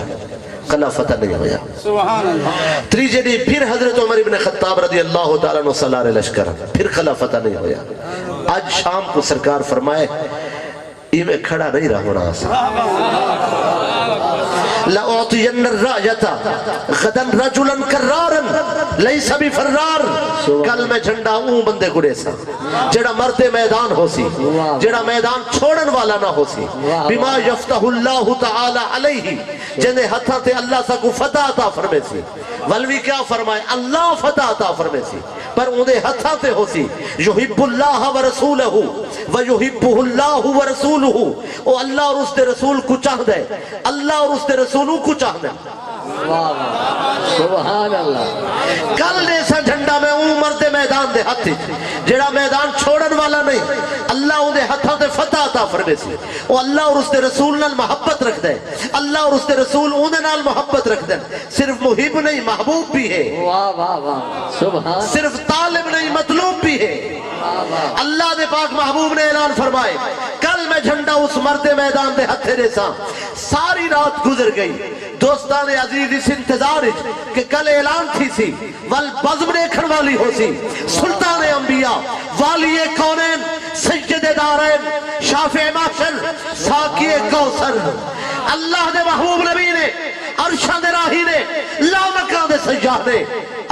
قلعہ فتح نہیں ہویا۔ سبحان اللہ، تیجے دی پھر حضرت عمر بن خطاب رضی اللہ تعالیٰ عنہ سالار لشکر، پھر قلعہ فتح نہیں ہویا۔ آج شام کو سرکار فرمائے یہ میں کھڑا نہیں رہونا آسا، لَأُعْطِيَنَّ الرَّاجَةَ غَدًا رَجُلًا كَرَّارًا لَيْسَ بِفَرَّارٍ، کل میں جھنڈا اون بندے کو ریسا جڑا مرتے میدان ہو سی، جڑا میدان چھوڑن والا نہ ہو سی، بِمَا يَفْتَحُ اللَّهُ تَعَالَى عَلَيْهِ جنہیں ہتھا تے اللہ سا کو فتح عطا فرمے سی، ولوی کیا فرمائے اللہ فتح عطا فرمے سی، پر انہیں ہتھا تے ہو سی، یحب اللہ ورسولہ ویحبہ اللہ ورسولہ، او اللہ اور اس دے رسول کو چاہ دے، اللہ اور اس دے رسولوں کو چاہ دے، سبحان اللہ۔ کل نیسا جھنڈا میں اون مرد میدان دے ہتھی جڑا میدان چھوڑن والا نہیں، اللہ ان دے ہتھاں دے فتح عطا فرمے سی، او اللہ اور اس دے رسول نال محبت رکھ دے، اللہ اور اس دے رسول ان دے نال محبت رکھ دے، صرف محب نہیں محبوب بھی ہے، واہ واہ واہ، سبحان، صرف طالب نہیں مطلوب بھی ہے۔ اللہ دے پاک محبوب نے اعلان فرمائے کل میں جھنڈا اس مرد میدان دے ہتھے ریسا، ساری رات گزر گئی، دوستان عزیز اس انتظار کہ کل اعلان تھی سی والبزم دیکھن والی ہو سی، سلطان انبیاء والی کونین سید دارین شافع محشر ساکی کوثر، اللہ دے محبوب نبی نے عرشہ دے راہی نے لامکان دے سجاہ نے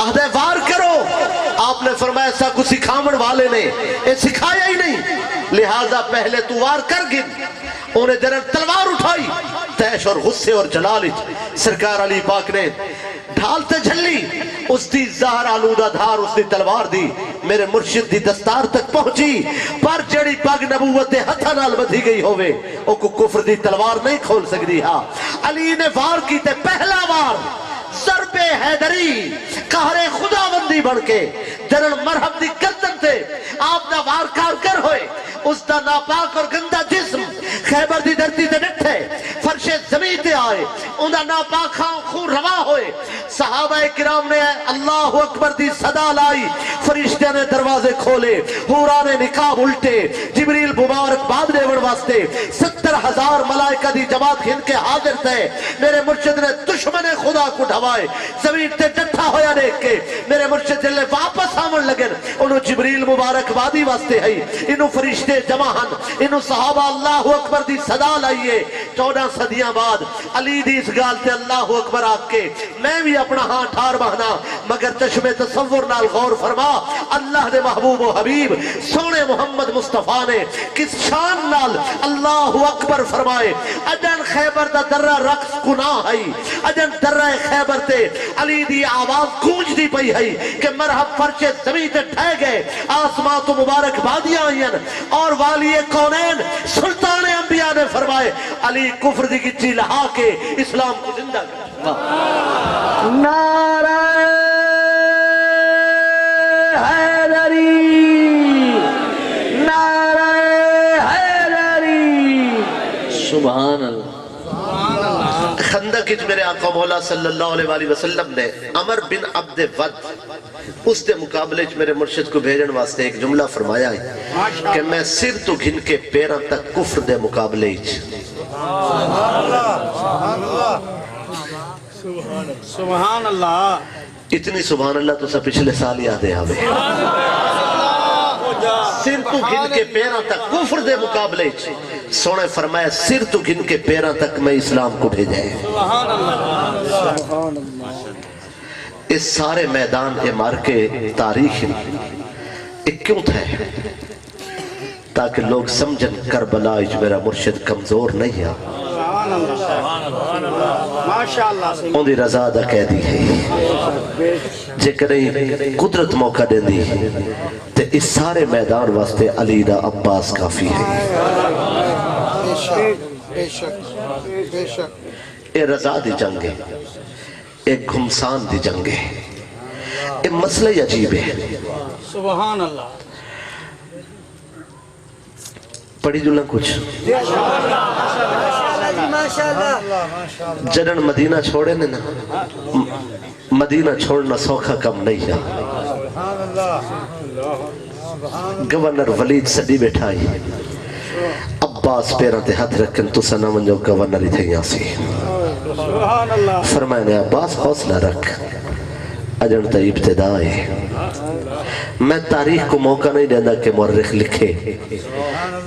آہدے وار کرو. آپ نے فرمایا ایسا کو سکھاون والے نے یہ سکھایا ہی نہیں, لہذا پہلے تو وار کر گن. انہیں جنہاں تلوار اٹھائی تیش اور غصے اور جلال. سرکار علی پاک نے ڈھالتے جھلی اس دی زہر آلودہ دھار اس دی تلوار دی میرے مرشد دی دستار تک پہنچی, پر جڑی پگ نبوت دے ہتھاں نال بدھی گئی ہوئے او کو کفر دی تلوار نہیں کھول سکتی. ہاں علی نے وار کی تے پہلا وار ضرب حیدری قہر خداوندی بن کے جنرل مرحب دی گردن تے آپ دا وار کارگر ہوئے. اس دا ناپاک اور گندہ جسم خیبر دی دھرتی تے ڈٹھے, فرش زمین تے آئے, ان دا ناپاک خون روا ہوئے. صحابہ کرام نے اللہ اکبر دی صدا لائی, فرشتہ نے دروازے کھولے, حوران نقاب الٹے, جبریل مبارک باد دیون واسطے 70,000 ملائکہ دی جماعت کھن کے حاضر تھے. میرے مرشد نے دشمن خدا کو ڈھوائے, زمین تے ڈٹھا ہویا دیکھ کے میرے مرشد جلے واپس آمن لگن. انہوں جبریل مبارک بادی واسطے ہے, انہوں فرشتے جماعن, انہوں صحابہ اللہ اکبر دی صدا لائیے. 14 صدیاں بعد علی دی اس گال تے اللہ اکبر آگ کے میں بھی اپنا ہاں ٹھار بہنا, مگر چشم تصور نال غور فرما اللہ دے محبوب و حبیب سونے محمد مصطفیٰ نے کس شان نال اللہ اکبر فرمائے. اجن خیبر دا درہ رقص گناہ ہے, اجن درہ خیبر تے علی دی آواز گونج دی پئی ہے کہ مرحب فرش زمین تے ٹھہ گئے, آسمان تو مبارک بادیاں آئین, اور والی کونین سلطان انبیاء نے فرمائے علی کفر دی گچی لہا کے اسلام کو زندہ کر. نعرہ حیدری, نعرہ حیدری. سبحان اللہ. خندق اچ میرے آقا مولا صلی اللہ علیہ وآلہ وسلم نے عمر بن عبد ود اس دے مقابلے اچ میرے مرشد کو بھیجن واسطے ایک جملہ فرمایا ہے کہ میں سر تو گھن کے پیروں تک کفر دے مقابلے اچ. سبحان اللہ. اتنی سبحان اللہ تو سا پچھلے سال یادیں آوے. سر تو گھن کے پیروں تک کفر دے مقابلے اچ سونے فرمایا سر تو گھن کے پیروں تک میں اسلام کو بھیجے. سبحان اللہ. اس سارے میدان کے مارکے تاریخ ایک کیوں تھے تاکہ لوگ سمجھن کربلا اج میرا مرشد کمزور نہیں ہے, ان دی رضا دا کہہ دی ہے. جے کریں قدرت موقع دیں دی تے اس سارے میدان واسطے علی دا عباس کافی ہے. بے شک بے شک. اے رضا دی جنگ ہے, ایک گھمسان دی جنگ ہے, اے مسئلہ عجیب ہے. سبحان اللہ. پڑھی جلنا کچھ جنن مدینہ چھوڑے نے نا, مدینہ چھوڑنا سوکھا کم نہیں ہے. گورنر ولید صدی بیٹھائی, عباس پیران تے ہاتھ رکھن تو سنا من جو گورنر ہی تھے یہاں سے. فرمائے نے عباس حوصلہ رکھ, اجن تا ابتدا ہے. میں تاریخ کو موقع نہیں دینا کہ مورخ لکھے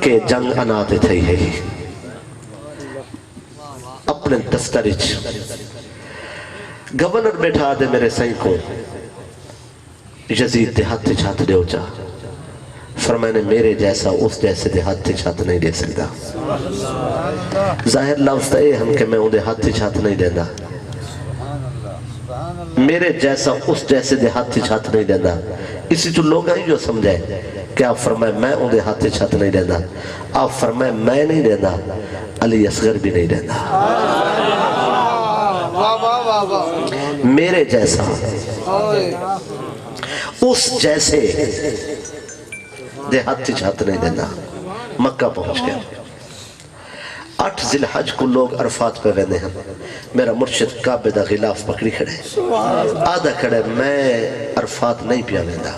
کہ جنگ اناتے تھے ہے. اپنے دسترچ گورنر بیٹھا دے میرے سائن کو یزید دے ہاتھ چھات دے اوچا. فرمائے نے میرے جیسا اس جیسے دے ہاتھ چھات نہیں دے سکتا. ظاہر لفظ ہے ہم کہ میں انہیں ہاتھ چھات نہیں دینا, میرے جیسا اس جیسے دے ہاتھ چھات نہیں دینا. اسی تو لوگ ہیں جو سمجھے کہ آپ فرمائے میں انہیں ہاتھ چھات نہیں دینا, آپ فرمائے میں نہیں دینا, علی اصغر بھی نہیں دینا. میرے جیسا اس جیسے دے ہاتھ چھات نہیں دینا. مکہ پہنچ گیا. 8 ذی الحج کو لوگ عرفات پہ ویندے ہیں. میرا مرشد کعبے دا غلاف پکڑی کھڑے, آدھا کھڑے میں عرفات نہیں پیا ویندا.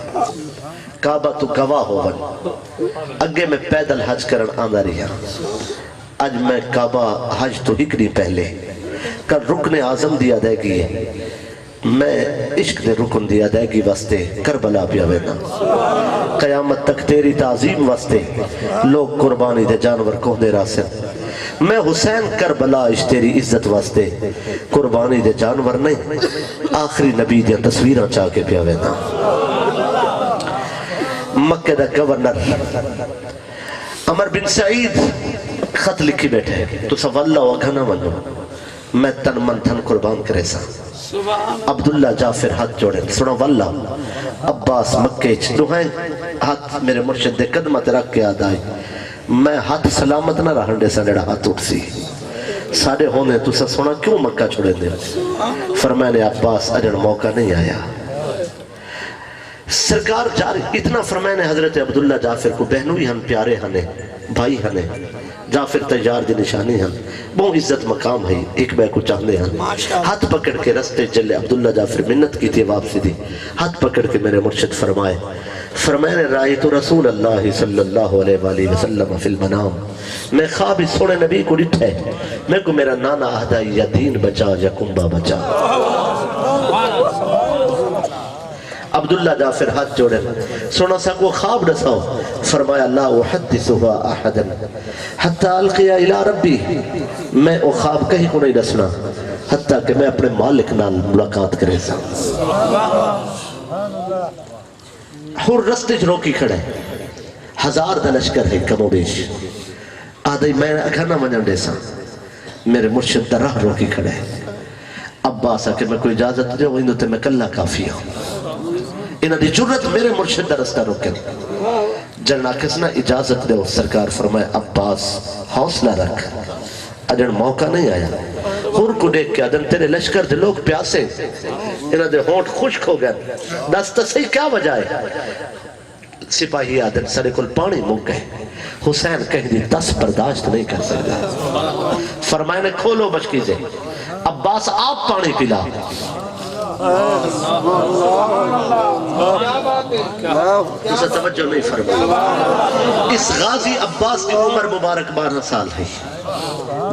کعبہ تو گواہ ہو ون, اگے میں پیدل حج کرن آندہ رہا. آج میں کعبہ حج تو ہک نہیں پہلے کل رکن اعظم دی ادائیگی ہے. میں عشق دے رکن دی ادائیگی واسطے کربلا پیا وینا. قیامت تک تیری تعظیم واسطے لوگ قربانی دے جانور کو دے راسن. میں حسین کربلا اش تیری عزت واسطے قربانی دے جانور نہیں آخری نبی دیا تصویریں چاہ کے پیا وینا مکہ دا گورنر عمر بن سعید خط لکھی بیٹھے تو سا واللہ وگھنا منو میں تن من تھن قربان کرے سا عبداللہ جعفر ہاتھ جوڑے سنا واللہ عباس مکہ چھتو ہیں ہاتھ میرے مرشد دے قدمت رکھ کے آدھائی میں ہاتھ سلامت نہ رہن دے سا نیڑا ہاتھ اٹھ سی ساڑھے ہونے تو سا سنا کیوں مکہ چھوڑے دے فرمائنے عباس اجن موقع نہیں آیا سرکار جاری اتنا فرمائنے حضرت عبداللہ جعفر کو بہنوی ہن پیارے ہنے بھائی ہنے جعفر تیار دی نشانی ہن بہت عزت مقام ہے ایک بے کو چاہنے ہن ہاتھ پکڑ کے رستے جلے عبداللہ جعفر منت کی تھی واپسی دی ہاتھ پکڑ کے میرے مرشد فرمائے رائیت رسول اللہ صلی اللہ علیہ وآلہ وسلم فی المنام میں خوابی سوڑے نبی کو ڈٹھے میں کو میرا نانا آہدائی یا دین بچا یا کنبا بچا عبداللہ جعفر ہاتھ جوڑے سونا سا کو خواب نساؤ فرمایا لا احدثها احدا حتی القیا الى ربی میں او خواب کہیں کو نہیں نسنا حتیٰ کہ میں اپنے مالک نال ملاقات کرے سا ہر رستے روکی کھڑے 1000 دلشکر ہے کم و بیش آدھائی میں اکھانا منجم دے سا میرے مرشد در راہ روکی کھڑے عباس کہ میں کوئی اجازت دے وہ تے میں کلہ کافی ہوں انہاں دی جرت میرے مرشد در رستہ روکے جنہ کسنا اجازت دے سرکار فرمائے عباس حوصلہ رکھ اجن موقع نہیں آیا خور کو دیکھ کے ادن تیرے لشکر دے لوگ پیاسے انہاں دے ہونٹ خشک ہو گئے دستا صحیح کیا وجہ ہے سپاہی آدم سرے کل پانی مک گئے حسین کہیں دی 10 برداشت نہیں کر سکتا فرمائے نے کھولو بچکیزے عباس آپ پانی پلا اسے توجہ نہیں فرمائے اس غازی عباس کی عمر مبارک 12 سال ہے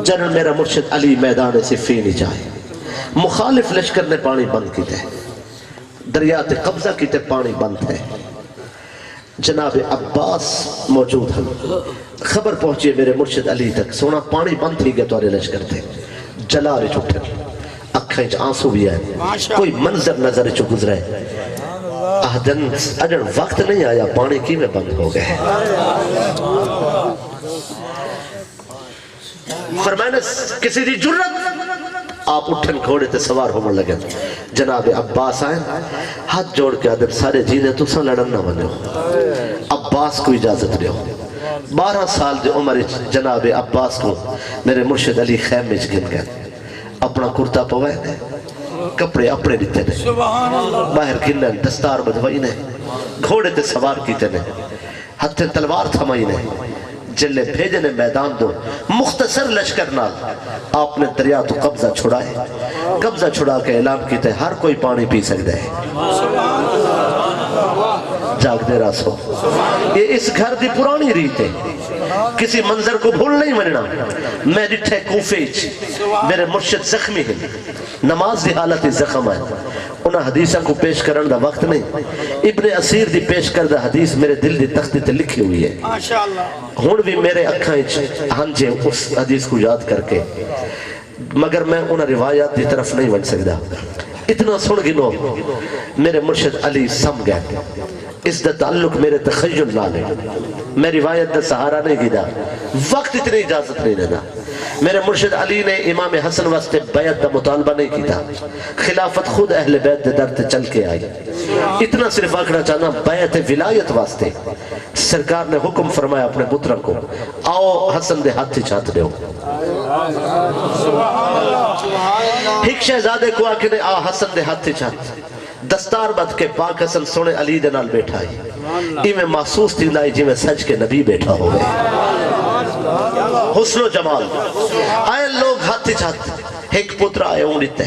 جنرل میرا مرشد علی میدان صفین ہی جائے مخالف لشکر نے پانی بند کی تھے دریات قبضہ کی تھے پانی بند ہے جناب عباس موجود ہیں خبر پہنچی میرے مرشد علی تک سونا پانی بند تھی گئے تو آرے لشکر تھے جلا رہے چھوٹے اکھیں آنسو بھی آئے کوئی منظر نظر چو گزرے آدن اجن وقت نہیں آیا پانی کی میں بند ہو گئے فرمائنے کسی دی جرت آپ اٹھن کھوڑے تے سوار ہومن لگے جناب عباس آئیں ہاتھ جوڑ کے آدم سارے جینے تو سا لڑن نہ بنو عباس کو اجازت دیو 12 سال دے عمر جناب عباس کو میرے مرشد علی خیم میں گن گئے اپنا کرتا پوائے کپڑے اپنے دیتے نے باہر گنن دستار بدوائی نے گھوڑے تے سوار کیتے نے ہتھے تلوار تھمائی نے جلے بھیجے نے میدان دو مختصر لشکر نال آپ نے دریا تو قبضہ چھڑائے قبضہ چھڑا کے اعلان کیتے ہر کوئی پانی پی سکتے ہیں جاگ دے راسو یہ اس گھر دی پرانی ریت ہے کسی منظر کو بھول نہیں مننا میں ڈٹھے کوفیج میرے مرشد زخمی ہیں نماز دی حالت زخم ہے انہاں حدیثاں کو پیش کرن دا وقت نہیں ابن اسیر دی پیش کردہ حدیث میرے دل دی تختی تے لکھی ہوئی ہے ہون بھی میرے اکھائیں ہنجے اس حدیث کو یاد کر کے مگر میں انہاں روایات دی طرف نہیں بن سکتا اتنا سن گنو میرے مرشد علی سم گئے اس دا تعلق میرے تخیل نہ لے میں روایت دا سہارا نہیں گیدا وقت اتنی اجازت نہیں دینا میرے مرشد علی نے امام حسن واسطے بیعت دا مطالبہ نہیں کی تھا خلافت خود اہل بیت دے در تے چل کے آئی اتنا صرف آکھنا چاہنا بیعت ولایت واسطے سرکار نے حکم فرمایا اپنے پتروں کو آؤ حسن دے ہاتھ چھات دیو ایک شہزادے کو آکے نے آ حسن دے ہاتھ چھات دستار بد کے پاک حسن سونے علی دے نال بیٹھا ہی میں محسوس تھی لائی جی میں سج کے نبی بیٹھا ہو گئے حسن و جمال آئے لوگ ہاتھ چھات ایک پتر آئے ہوں لیتے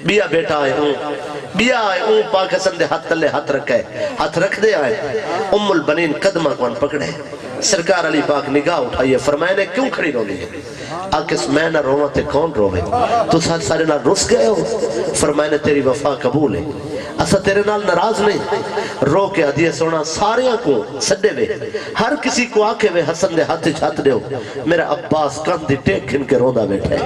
بیا بیٹا آئے ہوں بیا آئے اون پاک حسن دے ہاتھ تلے ہاتھ رکھے ہاتھ رکھ دے آئے ام البنین قدمہ کون پکڑے سرکار علی پاک نگاہ اٹھائیے فرمائے نے کیوں کھڑی رو لیے آکس میں نہ روما تے کون روے تو سارے نہ رس گئے ہو فرمائے نے تیری وفا قبول ہے اسا تیرے نال ناراض نہیں رو کے عدیہ سونا ساریاں کو سڈے وے ہر کسی کو آکے وے حسن دے ہاتھ چھات دے ہو میرا عباس کان دی ٹیک کھن کے روندہ بیٹھے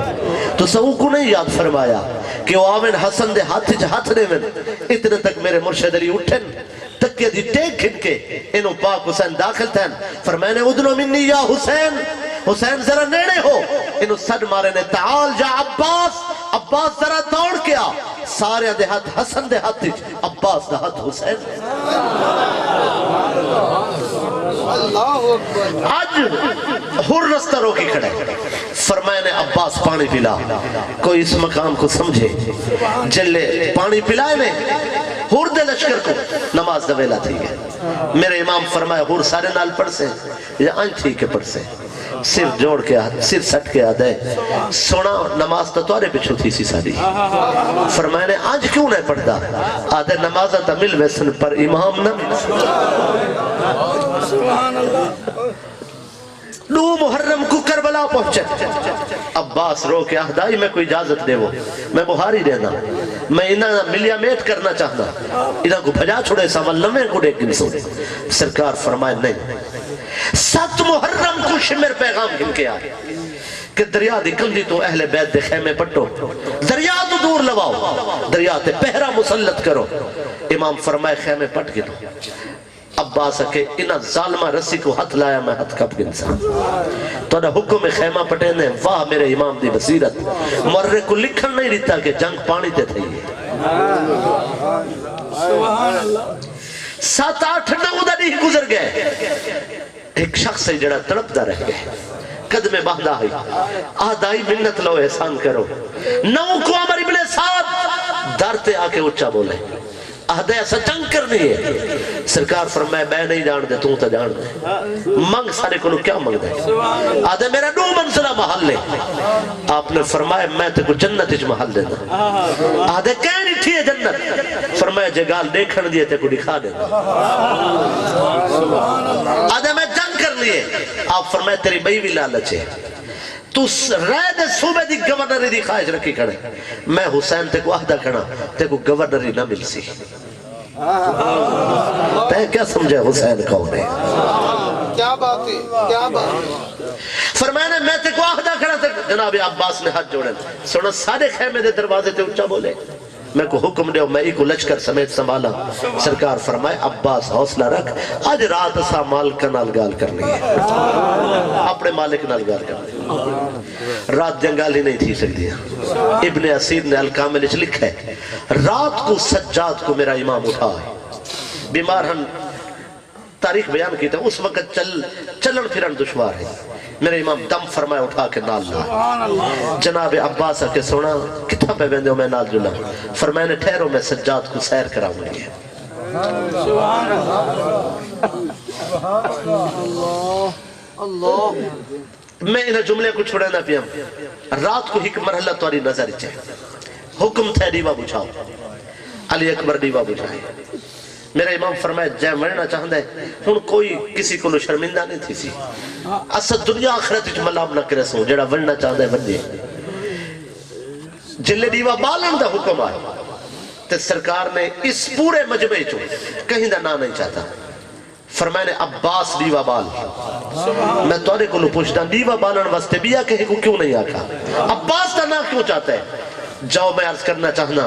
تو سو کو نہیں یاد فرمایا کہ وہ آوین حسن دے ہاتھ دے ون اتنے تک میرے مرشد علی اٹھن تکیہ دی ٹیک کھن کے انہوں پاک حسین داخل تھے فرمائنے ادنو منی یا حسین حسین ذرا نیڑے ہو انہوں صد مارے نے تعال جا عباس عباس ذرا دوڑ کیا سارے دے ہاتھ حسن دے ہاتھ عباس دے ہاتھ حسین اللہ اکبر آج ہر رستہ روکی کھڑے فرمائے نے عباس پانی پلا کوئی اس مقام کو سمجھے جلے پانی پلائے نے ہور دے لشکر کو نماز دویلہ تھی ہے میرے امام فرمائے ہور سارے نال پڑھ سے یا آنچ تھی کے پڑھ سے سر جوڑ کے سر سٹ کے آدھے سونا نماز تو توارے پچھو تھی سی ساری فرمائے نے آج کیوں نہیں پڑھتا آدھے نمازہ تا مل ویسن پر امام نہ مل دو محرم کو کربلا پہنچے عباس رو کے آہدائی میں کوئی اجازت دے وہ میں بہاری دینا میں انہاں ملیا میٹ کرنا چاہنا انہاں کو بھجا چھوڑے سامل لمحے کو دیکھ گن سو سرکار فرمائے نہیں 7 محرم کو شمر پیغام گن کے آئے کہ دریا دی کندی تو اہل بیت دے خیمے پٹو دریا تو دور لواؤ دریا تے پہرا مسلط کرو امام فرمائے خیمے پٹ گنو عباس کہ انہا ظالمہ رسی کو ہاتھ لایا میں ہاتھ کپ گنسا تو انہا حکم خیمہ پٹینے واہ میرے امام دی بصیرت مرے کو لکھن نہیں رہتا کہ جنگ پانی تے تھے 7-8-9 دن ہی گزر گئے ایک شخص سے جڑا تڑپ دا رہ گئے قدمے باندھا ہوئی آدھائی منت لو احسان کرو 9 کو عمر ابن سعد دارتے آکے اچھا بولے آدھے ایسا جنگ کرنی ہے سرکار فرمائے میں نہیں جان دے تو تا جان دے منگ سارے کو کیا منگ دے آدھے میرا 2 منزلہ محل لے آپ نے فرمائے میں تے کو جنت اچ محل دینا آدھے کہیں نہیں تھی ہے جنت فرمائے جگال دیکھن دیئے تے کو دکھا دینا آدھے میں جنگ کر لیے آپ فرمائے تیری بھئی بھی لالچ ہے تو رہ دے صوبے دی گورنری دی خواہش رکھی کھڑے میں حسین تے کو عہدہ کھڑا تے کو گورنری نہ مل سی تے کیا سمجھے حسین کون ہے کیا بات ہے کیا بات فرمایا میں تے کو عہدہ کھڑا تے جناب عباس نے ہاتھ جوڑے سونا سارے خیمے دے دروازے تے اچھا بولے میں کو حکم دے میں ایک لشکر سمیت سنبھالا سرکار فرمائے عباس حوصلہ رکھ آج رات سا مالکہ نال گال کرنی ہے اپنے مالک نال گال کرنی ہے رات جنگالی نہیں تھی سکتی ابن اسیر نے الکامل اچھ لکھا ہے رات کو سجاد کو میرا امام اٹھا ہے بیمار ہم تاریخ بیان کی تھا اس وقت چلن پھرن دشوار ہے میرے امام دم فرمائے اٹھا کے نال لائے جناب عباس کے سونا کتنا پہ بندے ہو میں نال جلا فرمائے نے ٹھہرو میں سجاد کو سیر کراؤں گی میں انہیں جملے کو چھوڑے نہ پیم رات کو ایک مرحلہ تواری نظر چاہے حکم تھے دیوہ بچھاؤ علی اکبر دیوہ بچھائے میرا امام فرمائے جائے مرنا چاہتا ہے ہن کوئی کسی کو شرمندہ نہیں تھی سی اسد دنیا آخرت اچھ ملاب نہ کرے سو جڑا ورنہ چاہتا ہے ورنہ جلے دیوہ بالن دا حکم آئے تے سرکار نے اس پورے مجمع چو کہیں دا نہ نہیں چاہتا فرمائے نے عباس دیوہ بال میں توڑے کو پوچھتا دیوہ بالن واسطے بیا کہیں کو کیوں نہیں آکا عباس دا نہ کیوں چاہتا ہے جاؤ میں عرض کرنا چاہنا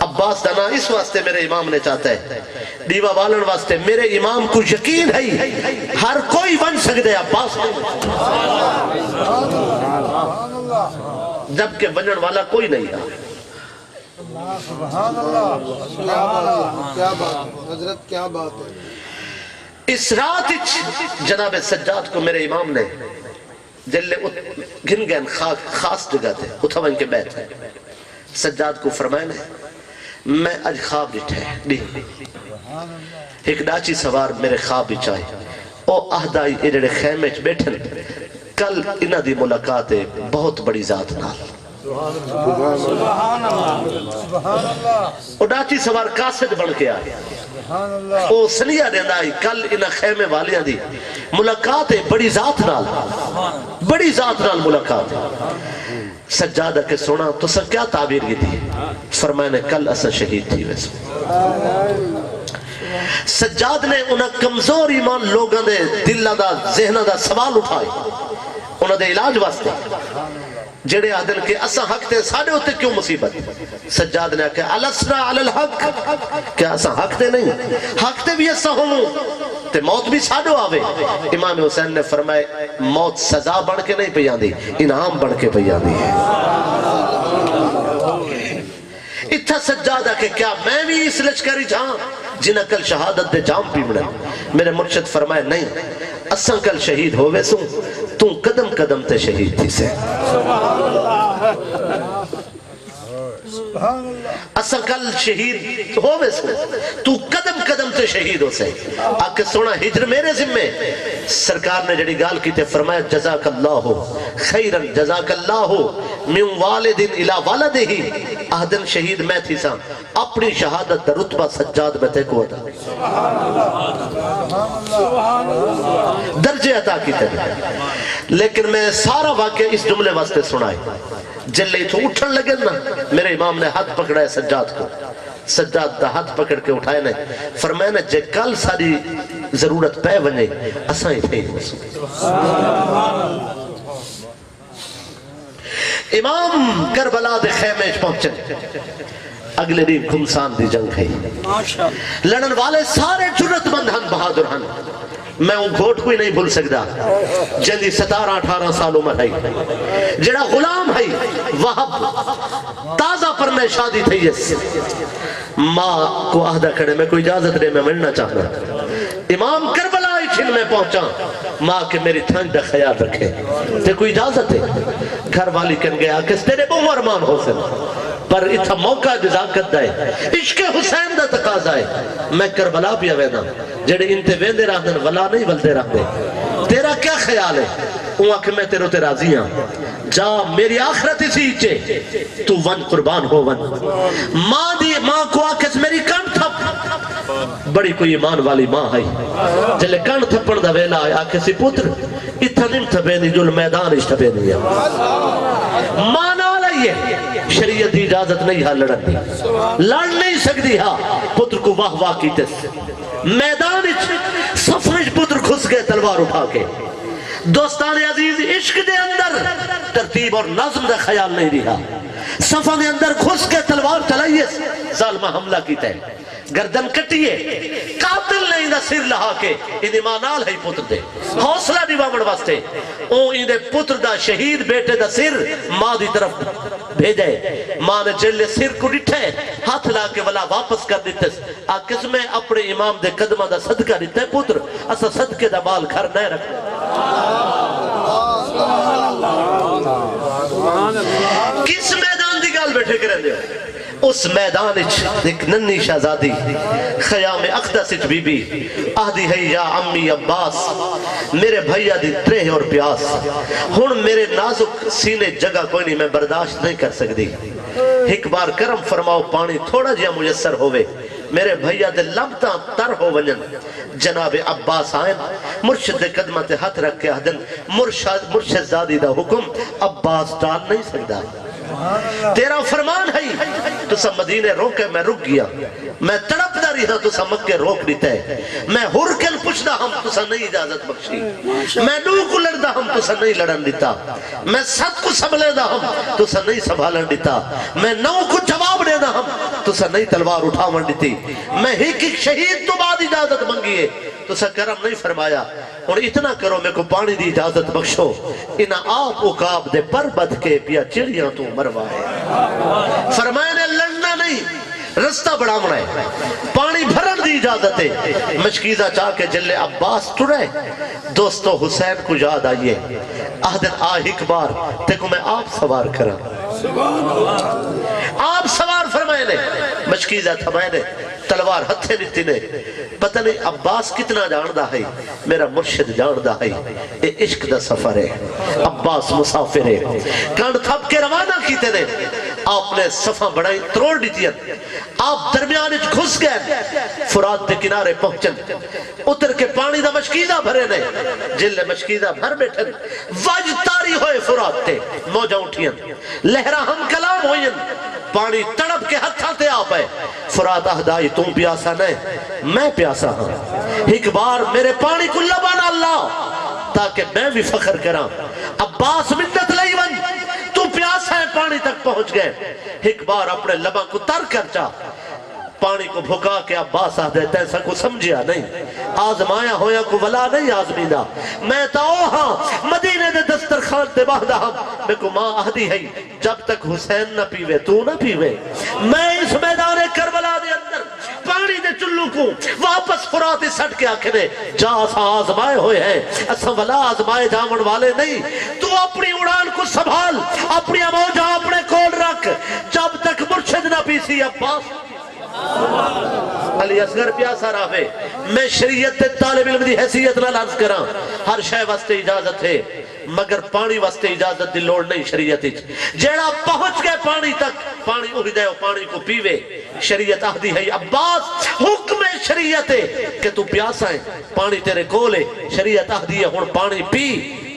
عباس دا نہ اس واسطے میرے امام نے چاہتا ہے دیوہ بالن واسطے میرے امام کو یقین ہے ہر کوئی بن سکتے عباس جبکہ بنن والا کوئی نہیں ہے سبحان اللہ کیا بات ہے حضرت کیا بات ہے اس رات جناب سجاد کو میرے امام نے جلے گھن گئن خاص جگہ تھے اتھوان کے بیت ہے سجاد کو فرمائے میں اج خواب ڈٹھے ایک ڈاچی سوار میرے خواب بچائے او اہدائی اجڑے خیمے بیٹھن کل انہ دی ملاقات ہے بہت بڑی ذات نال اڈاچی سوار قاصد بن کے آئے او سنیہ دیندہ آئی کل انہ خیمے والیاں دی ملاقات ہے بڑی ذات نال ملاقات ہے سجادہ کے سونا تو سر کیا تعبیر کی تھی فرمائے نے کل اسا شہید تھی ویسے سجاد نے انہیں کمزور ایمان لوگوں دے دلہ دا ذہنہ دا سوال اٹھائے انہیں دے علاج واسطے جڑے آدھن کے اسا حق تے ساڑھے ہوتے کیوں مصیبت سجاد نے کہا الاسرا علی الحق کیا اسا حق تے نہیں حق تے بھی اسا ہوں تے موت بھی ساڑھو آوے امام حسین نے فرمائے موت سزا بڑھ کے نہیں پیان دی انعام بڑھ کے پیان دی ہے اتھا سجادہ کہ کیا میں بھی اس لشکری جہاں جنہ کل شہادت دے جام پی مڑے میرے مرشد فرمائے نہیں اساں کل شہید ہوئے سوں تو قدم قدم تے شہید تھی سے اساں کل شہید ہوئے سوں تو قدم قدم تے شہید ہو سے آکے سونا ہجر میرے ذمہ سرکار نے جڑی گال کی تے فرمایا جزاک اللہ خیرن جزاک اللہ من والد الى والدہ ہی آدن شہید میں تھی ساں اپنی شہادت در رتبہ سجاد میں تے کو تھا درجے عطا کی تے لیکن میں سارا واقعہ اس جملے واسطے سنائے جلے تو اٹھن لگے نا میرے امام نے ہاتھ پکڑا ہے سجاد کو سجاد دا ہاتھ پکڑ کے اٹھائے نے فرمائے نے جے کل ساری ضرورت پہ ونجے اساں ہی تھے امام کربلا دے خیمے پہنچے اگلے دن خمسان دی جنگ ہے لڑن والے سارے جرت مند ہن بہادر ہن میں ان گھوٹ کوئی نہیں بھول سکتا جلدی 17-18 سال عمر ہے جڑا غلام ہے وہب تازہ پر میں شادی تھی اس ماں کو عہدہ کھڑے میں کوئی اجازت دے میں ملنا چاہتا امام کربلا چھن میں پہنچا ماں کے میری تھنگ دا خیال رکھے تے کوئی اجازت ہے گھر والی کن گیا کس تیرے بہو ارمان ہو سن پر اتھا موقع جزاکت دائے عشق حسین دا تقاضا ہے میں کربلا بھی آوینا جڑے انتے ویندے رہ دن ولا نہیں ولدے رہ دے تیرا کیا خیال ہے اوہاں کہ میں تیرو تے راضی ہاں جا میری آخرت اسی چے تو ون قربان ہو ون ماں کو آکس میری کن تھپ بڑی کوئی ایمان والی ماں ہے جلے کن تھپن دا ویلا ہے آکسی پتر اتھا نم تھپینی جو میدان اس تھپینی ہے ماں نہ لئیے شریعت دی اجازت نہیں ہاں لڑن دی لڑ نہیں سکتی ہاں پتر کو واہ واہ کی تس میدان سفرش پتر کھس گئے تلوار اٹھا کے دوستان عزیز عشق دے اندر ترتیب اور نظم دے خیال نہیں رہا صفہ دے اندر کھس کے تلوار چلائیے ظالمہ حملہ کی تے گردن کٹیے قاتل نہیں دا سر لہا کے انہیں ماں نال ہے پتر دے حوصلہ دیوا مڑ واسطے او انہیں پتر دا شہید بیٹے دا سر ماں دی طرف بھیجے ماں نے جلے سر کو ڈٹھے ہاتھ لا کے ولا واپس کر دیتے آکس میں اپنے امام دے قدمہ دا صدقہ دیتے پتر اسا صدقے دا بال گھر نہیں رکھتے کس میدان دی گال بیٹھے کریں دے اس میدان ایک ننی شہزادی خیام اقدس بی بی آدھی ہے یا امی عباس میرے بھائیہ دی ترہ اور پیاس ہن میرے نازک سینے جگہ کوئی نہیں میں برداشت نہیں کر سکتی ایک بار کرم فرماؤ پانی تھوڑا جیا میسر ہوئے میرے بھائیہ دے لبتا تر ہو ونجن جناب عباس آئیں مرشد دے قدمہ تے ہاتھ رکھ کے آدھن مرشد زادی دا حکم عباس ٹال نہیں سکتا تیرا فرمان ہے تو سب مدینے روکے میں رک گیا میں تڑپ دا رہا تو سب مکے روک دیتا ہے میں ہرکن پوچھدا ہم تو سب نہیں اجازت بخشی میں نو کو لڑدا ہم تو سب نہیں لڑن دیتا میں ست کو سنبھلے دا ہم تو سب نہیں سنبھالن دیتا میں نو کو جواب دے دا ہم تو سب نہیں تلوار اٹھاون دیتی میں ایک شہید تو بعد اجازت منگیے تو سب کرم نہیں فرمایا اور اتنا کرو میں کو پانی دی اجازت بخشو انہا آپ اقاب دے پر بد کے پیا چڑیاں تو مروائے فرمایا نے لڑنا نہیں رستہ بڑھامنا ہے پانی بھرن دی اجازت ہے مشکیزہ چاہ کے جلے عباس ٹرے دوستو حسین کو یاد آئیے آدھن ایک بار دیکھو میں آپ سوار کرا آپ سوار فرمائے نے مشکیزہ تھا میں نے تلوار ہتھے نیتی نے پتہ نہیں عباس کتنا جاندہ ہے میرا مرشد جاندہ ہے اے عشق دا سفر ہے عباس مسافر ہے کانڈ تھپ کے روانہ کیتے نے آپ نے صفحہ بڑھائی تروڑ دیتیا آپ درمیان اچھ گھس گئے فرات دے کنارے پہنچن اتر کے پانی دا مشکیزہ بھرے نے جل مشکیزہ بھر بیٹھن واج تاری ہوئے فرات تے موجہ اٹھین لہرہ ہم کلام ہوئین پانی تڑپ کے ہتھا تے آپ ہے فرات اہدائی تم پیاسا نہیں میں پیاسا ہوں ایک بار میرے پانی کو لبانا اللہ تاکہ میں بھی فخر کراں عباس منت لئی ون تو پیاسا ہے پانی تک پہنچ گئے ایک بار اپنے لباں کو تر کر چاہ پانی کو بھکا کے عباس آدھے تیسا کو سمجھیا نہیں آزمایا ہویا کو ولا نہیں آزمیدہ میں تا اوہاں مدینے دے دسترخوان دے باہدہ ہم میں کو ماں آدھی ہے جب تک حسین نہ پیوے تو نہ پیوے میں اس میدان کربلا دے اندر پانی دے چلو کو واپس فراتی سٹ کے آکھنے جا اسا آزمائے ہوئے ہیں اسا ولا آزمائے جامن والے نہیں تو اپنی اڑان کو سنبھال اپنی موجہ اپنے کول رکھ جب تک مرشد نہ پیسی عباس علی اصغر پیاسا راہے میں شریعت تے طالب علم دی حیثیت نہ لرز کراں ہر شے واسطے اجازت ہے مگر پانی واسطے اجازت دی لوڑ نہیں شریعت جیڑا پہنچ گئے پانی تک پانی اڑ دے پانی کو پیوے شریعت آہدی ہے عباس حکم شریعت ہے کہ تو پیاسا ہے پانی تیرے کولے شریعت آہدی ہے ہن پانی پی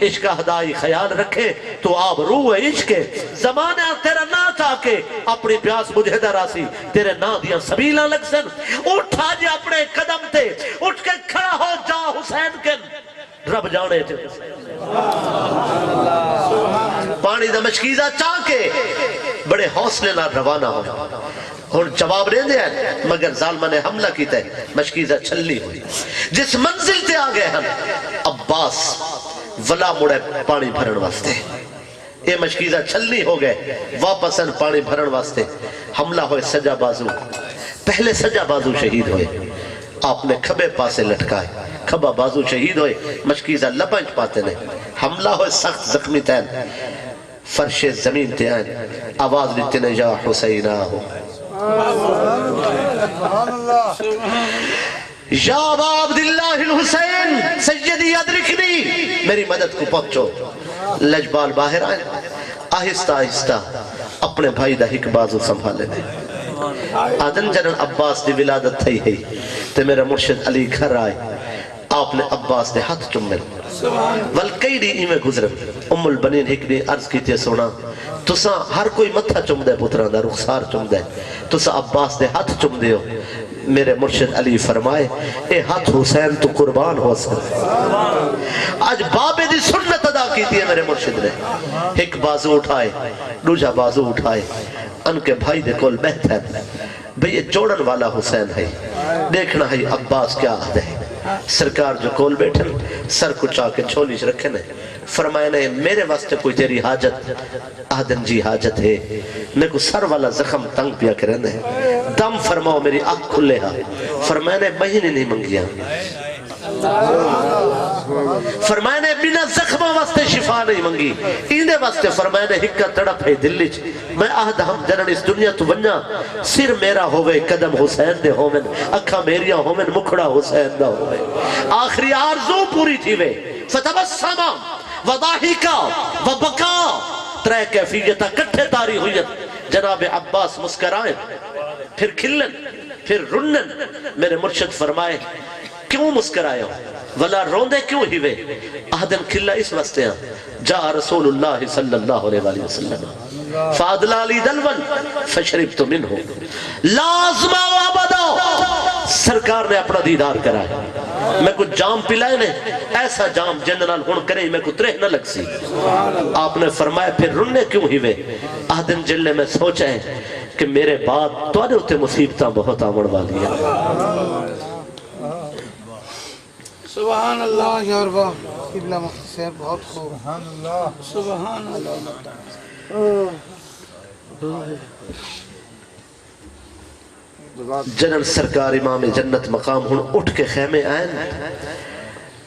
عشق ہدائی خیال رکھے تو آپ روح عشق زمانہ تیرا نا چاکے اپنی پیاس مجھے دراسی تیرے نا دیا سبیلہ لگ سن اٹھا جے اپنے قدم تے اٹھ کے کھڑا ہو جا حسین کن رب جانے تھے پانی دا مشکیزہ چاکے بڑے حوصلے نہ روانہ ہو اور جواب نہیں دیا مگر ظالمہ نے حملہ کیتا ہے مشکیزہ چھلی ہوئی جس منزل تے آگئے ہم عباس ولا مڑے پانی بھرن واسطے اے مشکیزہ چھلنی ہو گئے واپس ان پانی بھرن واسطے حملہ ہوئے سجا بازو پہلے سجا بازو شہید ہوئے آپ نے کھبے پاسے لٹکائے کھبا بازو شہید ہوئے مشکیزہ لپنچ پاتے نے حملہ ہوئے سخت زخمی تین فرش زمین تے آئین آواز دیتے نے یا حسینہ ہو یا ابا عبداللہ الحسین سیدی ادرکنی میری مدد کو پہنچو لجبال باہر آئے آہستہ آہستہ اپنے بھائی دا ہک بازو سنبھالے دے آدن جنن عباس دی ولادت تھی ہے تے میرا مرشد علی گھر آئے آپ نے عباس دے ہاتھ چمل والکئی دی ایمیں گزرم ام البنین ہک نے عرض کی تے سونا تسا ہر کوئی متھا چم دے پتران دا رخسار چم دے تسا عباس دے ہاتھ چم دے ہو میرے مرشد علی فرمائے اے ہاتھ حسین تو قربان ہو سکتے آج بابے دی سنت ادا کی تھی میرے مرشد نے ایک بازو اٹھائے دوجہ بازو اٹھائے ان کے بھائی دے کول بہت ہے بھئی یہ جوڑن والا حسین ہے دیکھنا ہے عباس کیا آدھے سرکار جو کول بیٹھن سر کو چاہ کے چھولیش رکھنے فرمائے نے میرے واسطے کوئی تیری حاجت آدن جی حاجت ہے میں کو سر والا زخم تنگ پیا کرنے دم فرماؤ میری آنکھ کھلے ہاں فرمائے نے مہینے نہیں منگیا فرمائے نے بنا زخمہ واسطے شفا نہیں منگی ایندے واسطے فرمائے نے ہکا تڑپ ہے دلچ میں آہد ہم جنن اس دنیا تو بنیا سر میرا ہوئے قدم حسین دے ہومن اکھا میریاں ہومن مکھڑا حسین دا ہوئے آخری آرزو پوری تھی وے فتبسما وضاحکا وبکا ترے کیفیتہ کٹھے تاری ہوئیت جناب عباس مسکرائیں پھر کھلن پھر رنن میرے مرشد فرمائے کیوں مسکرائے ہو ولا روندے کیوں ہی وے آدن کھلا اس واسطے ہیں جا رسول اللہ صلی اللہ علیہ وسلم فادلا لی دلون فشربت منہو لازمہ و عبدو سرکار نے اپنا دیدار کرائے میں کو جام پلائے نے ایسا جام جنرال ہون کرے میں کو ترہ نہ لگ سی آپ نے فرمایا پھر رننے کیوں ہی وے آدن جلنے میں سوچا ہے کہ میرے بعد تو آنے ہوتے مصیبتاں بہت آمڑ والی ہیں سبحان اللہ یا رب قبلہ مختصر بہت خوب سبحان اللہ سبحان اللہ جنرل سرکار امام جنت مقام ہن اٹھ کے خیمے آئین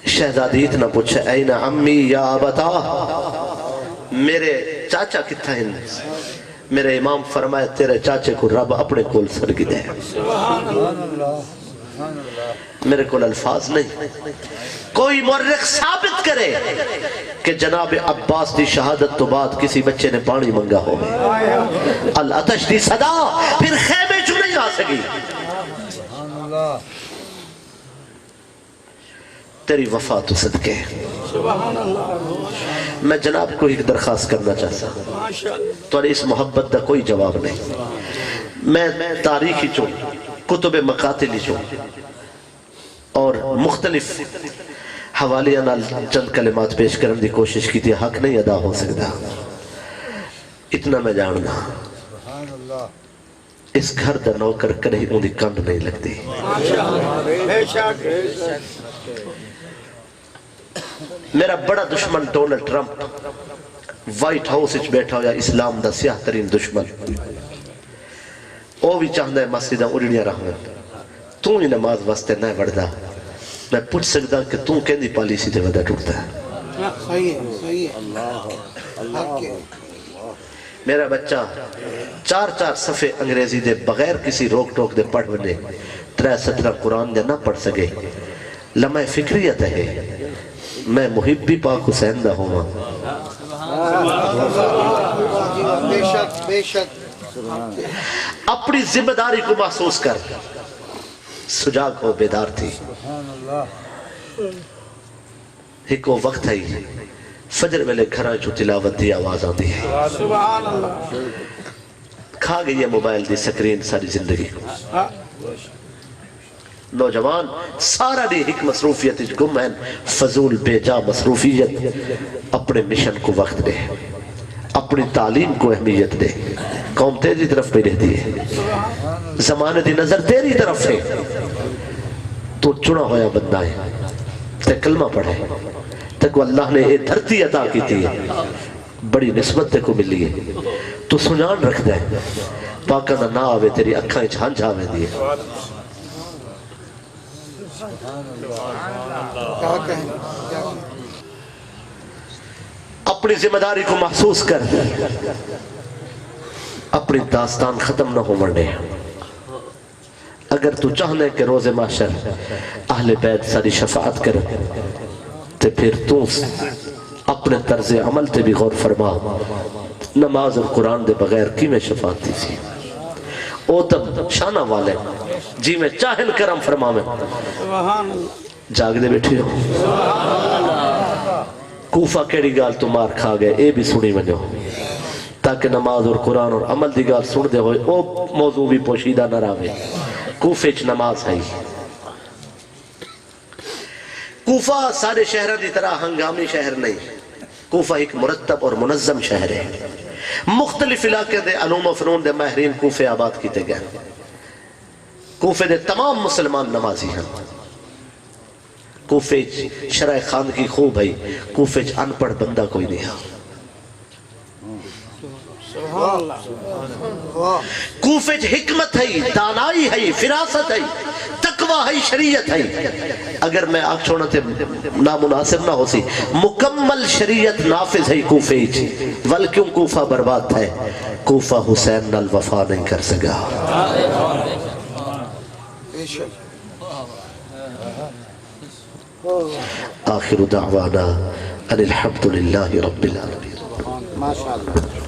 شہزادی اتنا پوچھے اینا عمی یا آبتا میرے چاچا کتھا ہیں میرے امام فرمائے تیرے چاچے کو رب اپنے کول سرگی دے. میرے کول الفاظ نہیں. کوئی مورخ ثابت کرے کہ جناب عباس دی شہادت تو بعد کسی بچے نے پانی منگا ہو. العطش دی صدا پھر خیمے چو نہیں آ سکی. تیری وفا تو صدقے. میں جناب کو ایک درخواست کرنا چاہتا ہوں تو اس محبت دا کوئی جواب نہیں. میں تاریخی چوں کتب مقاتلی چوں اور مختلف حوالیاں نال چند کلمات پیش کرنے دی کوشش کی تھی. حق نہیں ادا ہو سکتا. اتنا میں جاننا اس گھر دا نوکر کہیں ان دی کنڈ نہیں لگتی. میرا بڑا دشمن ڈونلڈ ٹرمپ وائٹ ہاؤس اچ بیٹھا ہویا اسلام دا سیاہ ترین دشمن. وہ بھی چاہتا ہے مسجدہ اڑڑیاں رہوں. تو ہی نماز واسطے نہ وڑدا. میں پوچھ سکتا کہ تو کہندی پالیسی دے ودا ٹوٹتا ہے. صحیح میرا بچہ 4 صفحے انگریزی دے بغیر کسی روک ٹوک دے پڑھ بنے 3 قرآن دے نہ پڑھ سکے. لمحہ فکریت ہے. میں محبی پاک حسین دا ہوں. بے شک اپنی ذمہ داری کو محسوس کر. سجاگ ہو بیدار تھی. ایک وہ وقت ہے فجر ویلے گھراں چو تلاوت دی آواز آتی ہے. کھا گئی ہے موبائل دی سکرین ساری زندگی کو. نوجوان سارا دی ایک مصروفیت گم ہے. فضول بے جا مصروفیت. اپنے مشن کو وقت دے. اپنی تعلیم کو اہمیت دے. قوم تیری طرف پہ رہتی ہے. زمانے دی نظر تیری طرف ہے. تو چنا ہویا بندہ ہے. تے کلمہ پڑھے. تک اللہ نے یہ دھرتی عطا کی تھی. بڑی نسبت تے کو ملی ہے. تو سنان رکھ دے. پاکہ نہ آوے تیری اکھائیں چھان جاوے دیئے. اپنی ذمہ داری کو محسوس کر. اپنی داستان ختم نہ ہو مرنے. اگر تو چاہنے کہ روز محشر اہل بیت ساری شفاعت کر تو پھر تو اپنے طرز عمل تے بھی غور فرما. نماز اور قرآن دے بغیر کی میں شفاعت تھی. او تب شانہ والے جی میں چاہن کرم فرما میں جاگ دے بیٹھی ہو. کوفہ کیڑی گال تو مار کھا گئے اے بھی سنی منجو تاکہ نماز اور قرآن اور عمل دی گال سن دے ہوئے او موضوع بھی پوشیدہ نہ راوے. کوفہ اچ نماز ہے. کوفہ سارے شہرہ دی طرح ہنگامی شہر نہیں. کوفہ ایک مرتب اور منظم شہر ہے. مختلف علاقے دے علوم و فنون دے ماہرین کوفہ آباد کیتے گئے. کوفہ دے تمام مسلمان نمازی ہیں. کوفہ شرع خواندگی خوب ہے. کوفہ ان پڑھ بندہ کوئی نہیں ہے. کوفہ حکمت ہے, دانائی ہے, فراست ہے, تقوی ہے, شریعت ہے. اگر میں آنکھ چھوڑنا تے نامناسب نہ ہو سی مکمل شریعت نافذ ہے کوفہ. ول کیوں کوفہ برباد ہے؟ کوفہ حسین نال وفا نہیں کر سکا. آخر دعوانا ان الحمدللہ رب العالمین. ماشاءاللہ.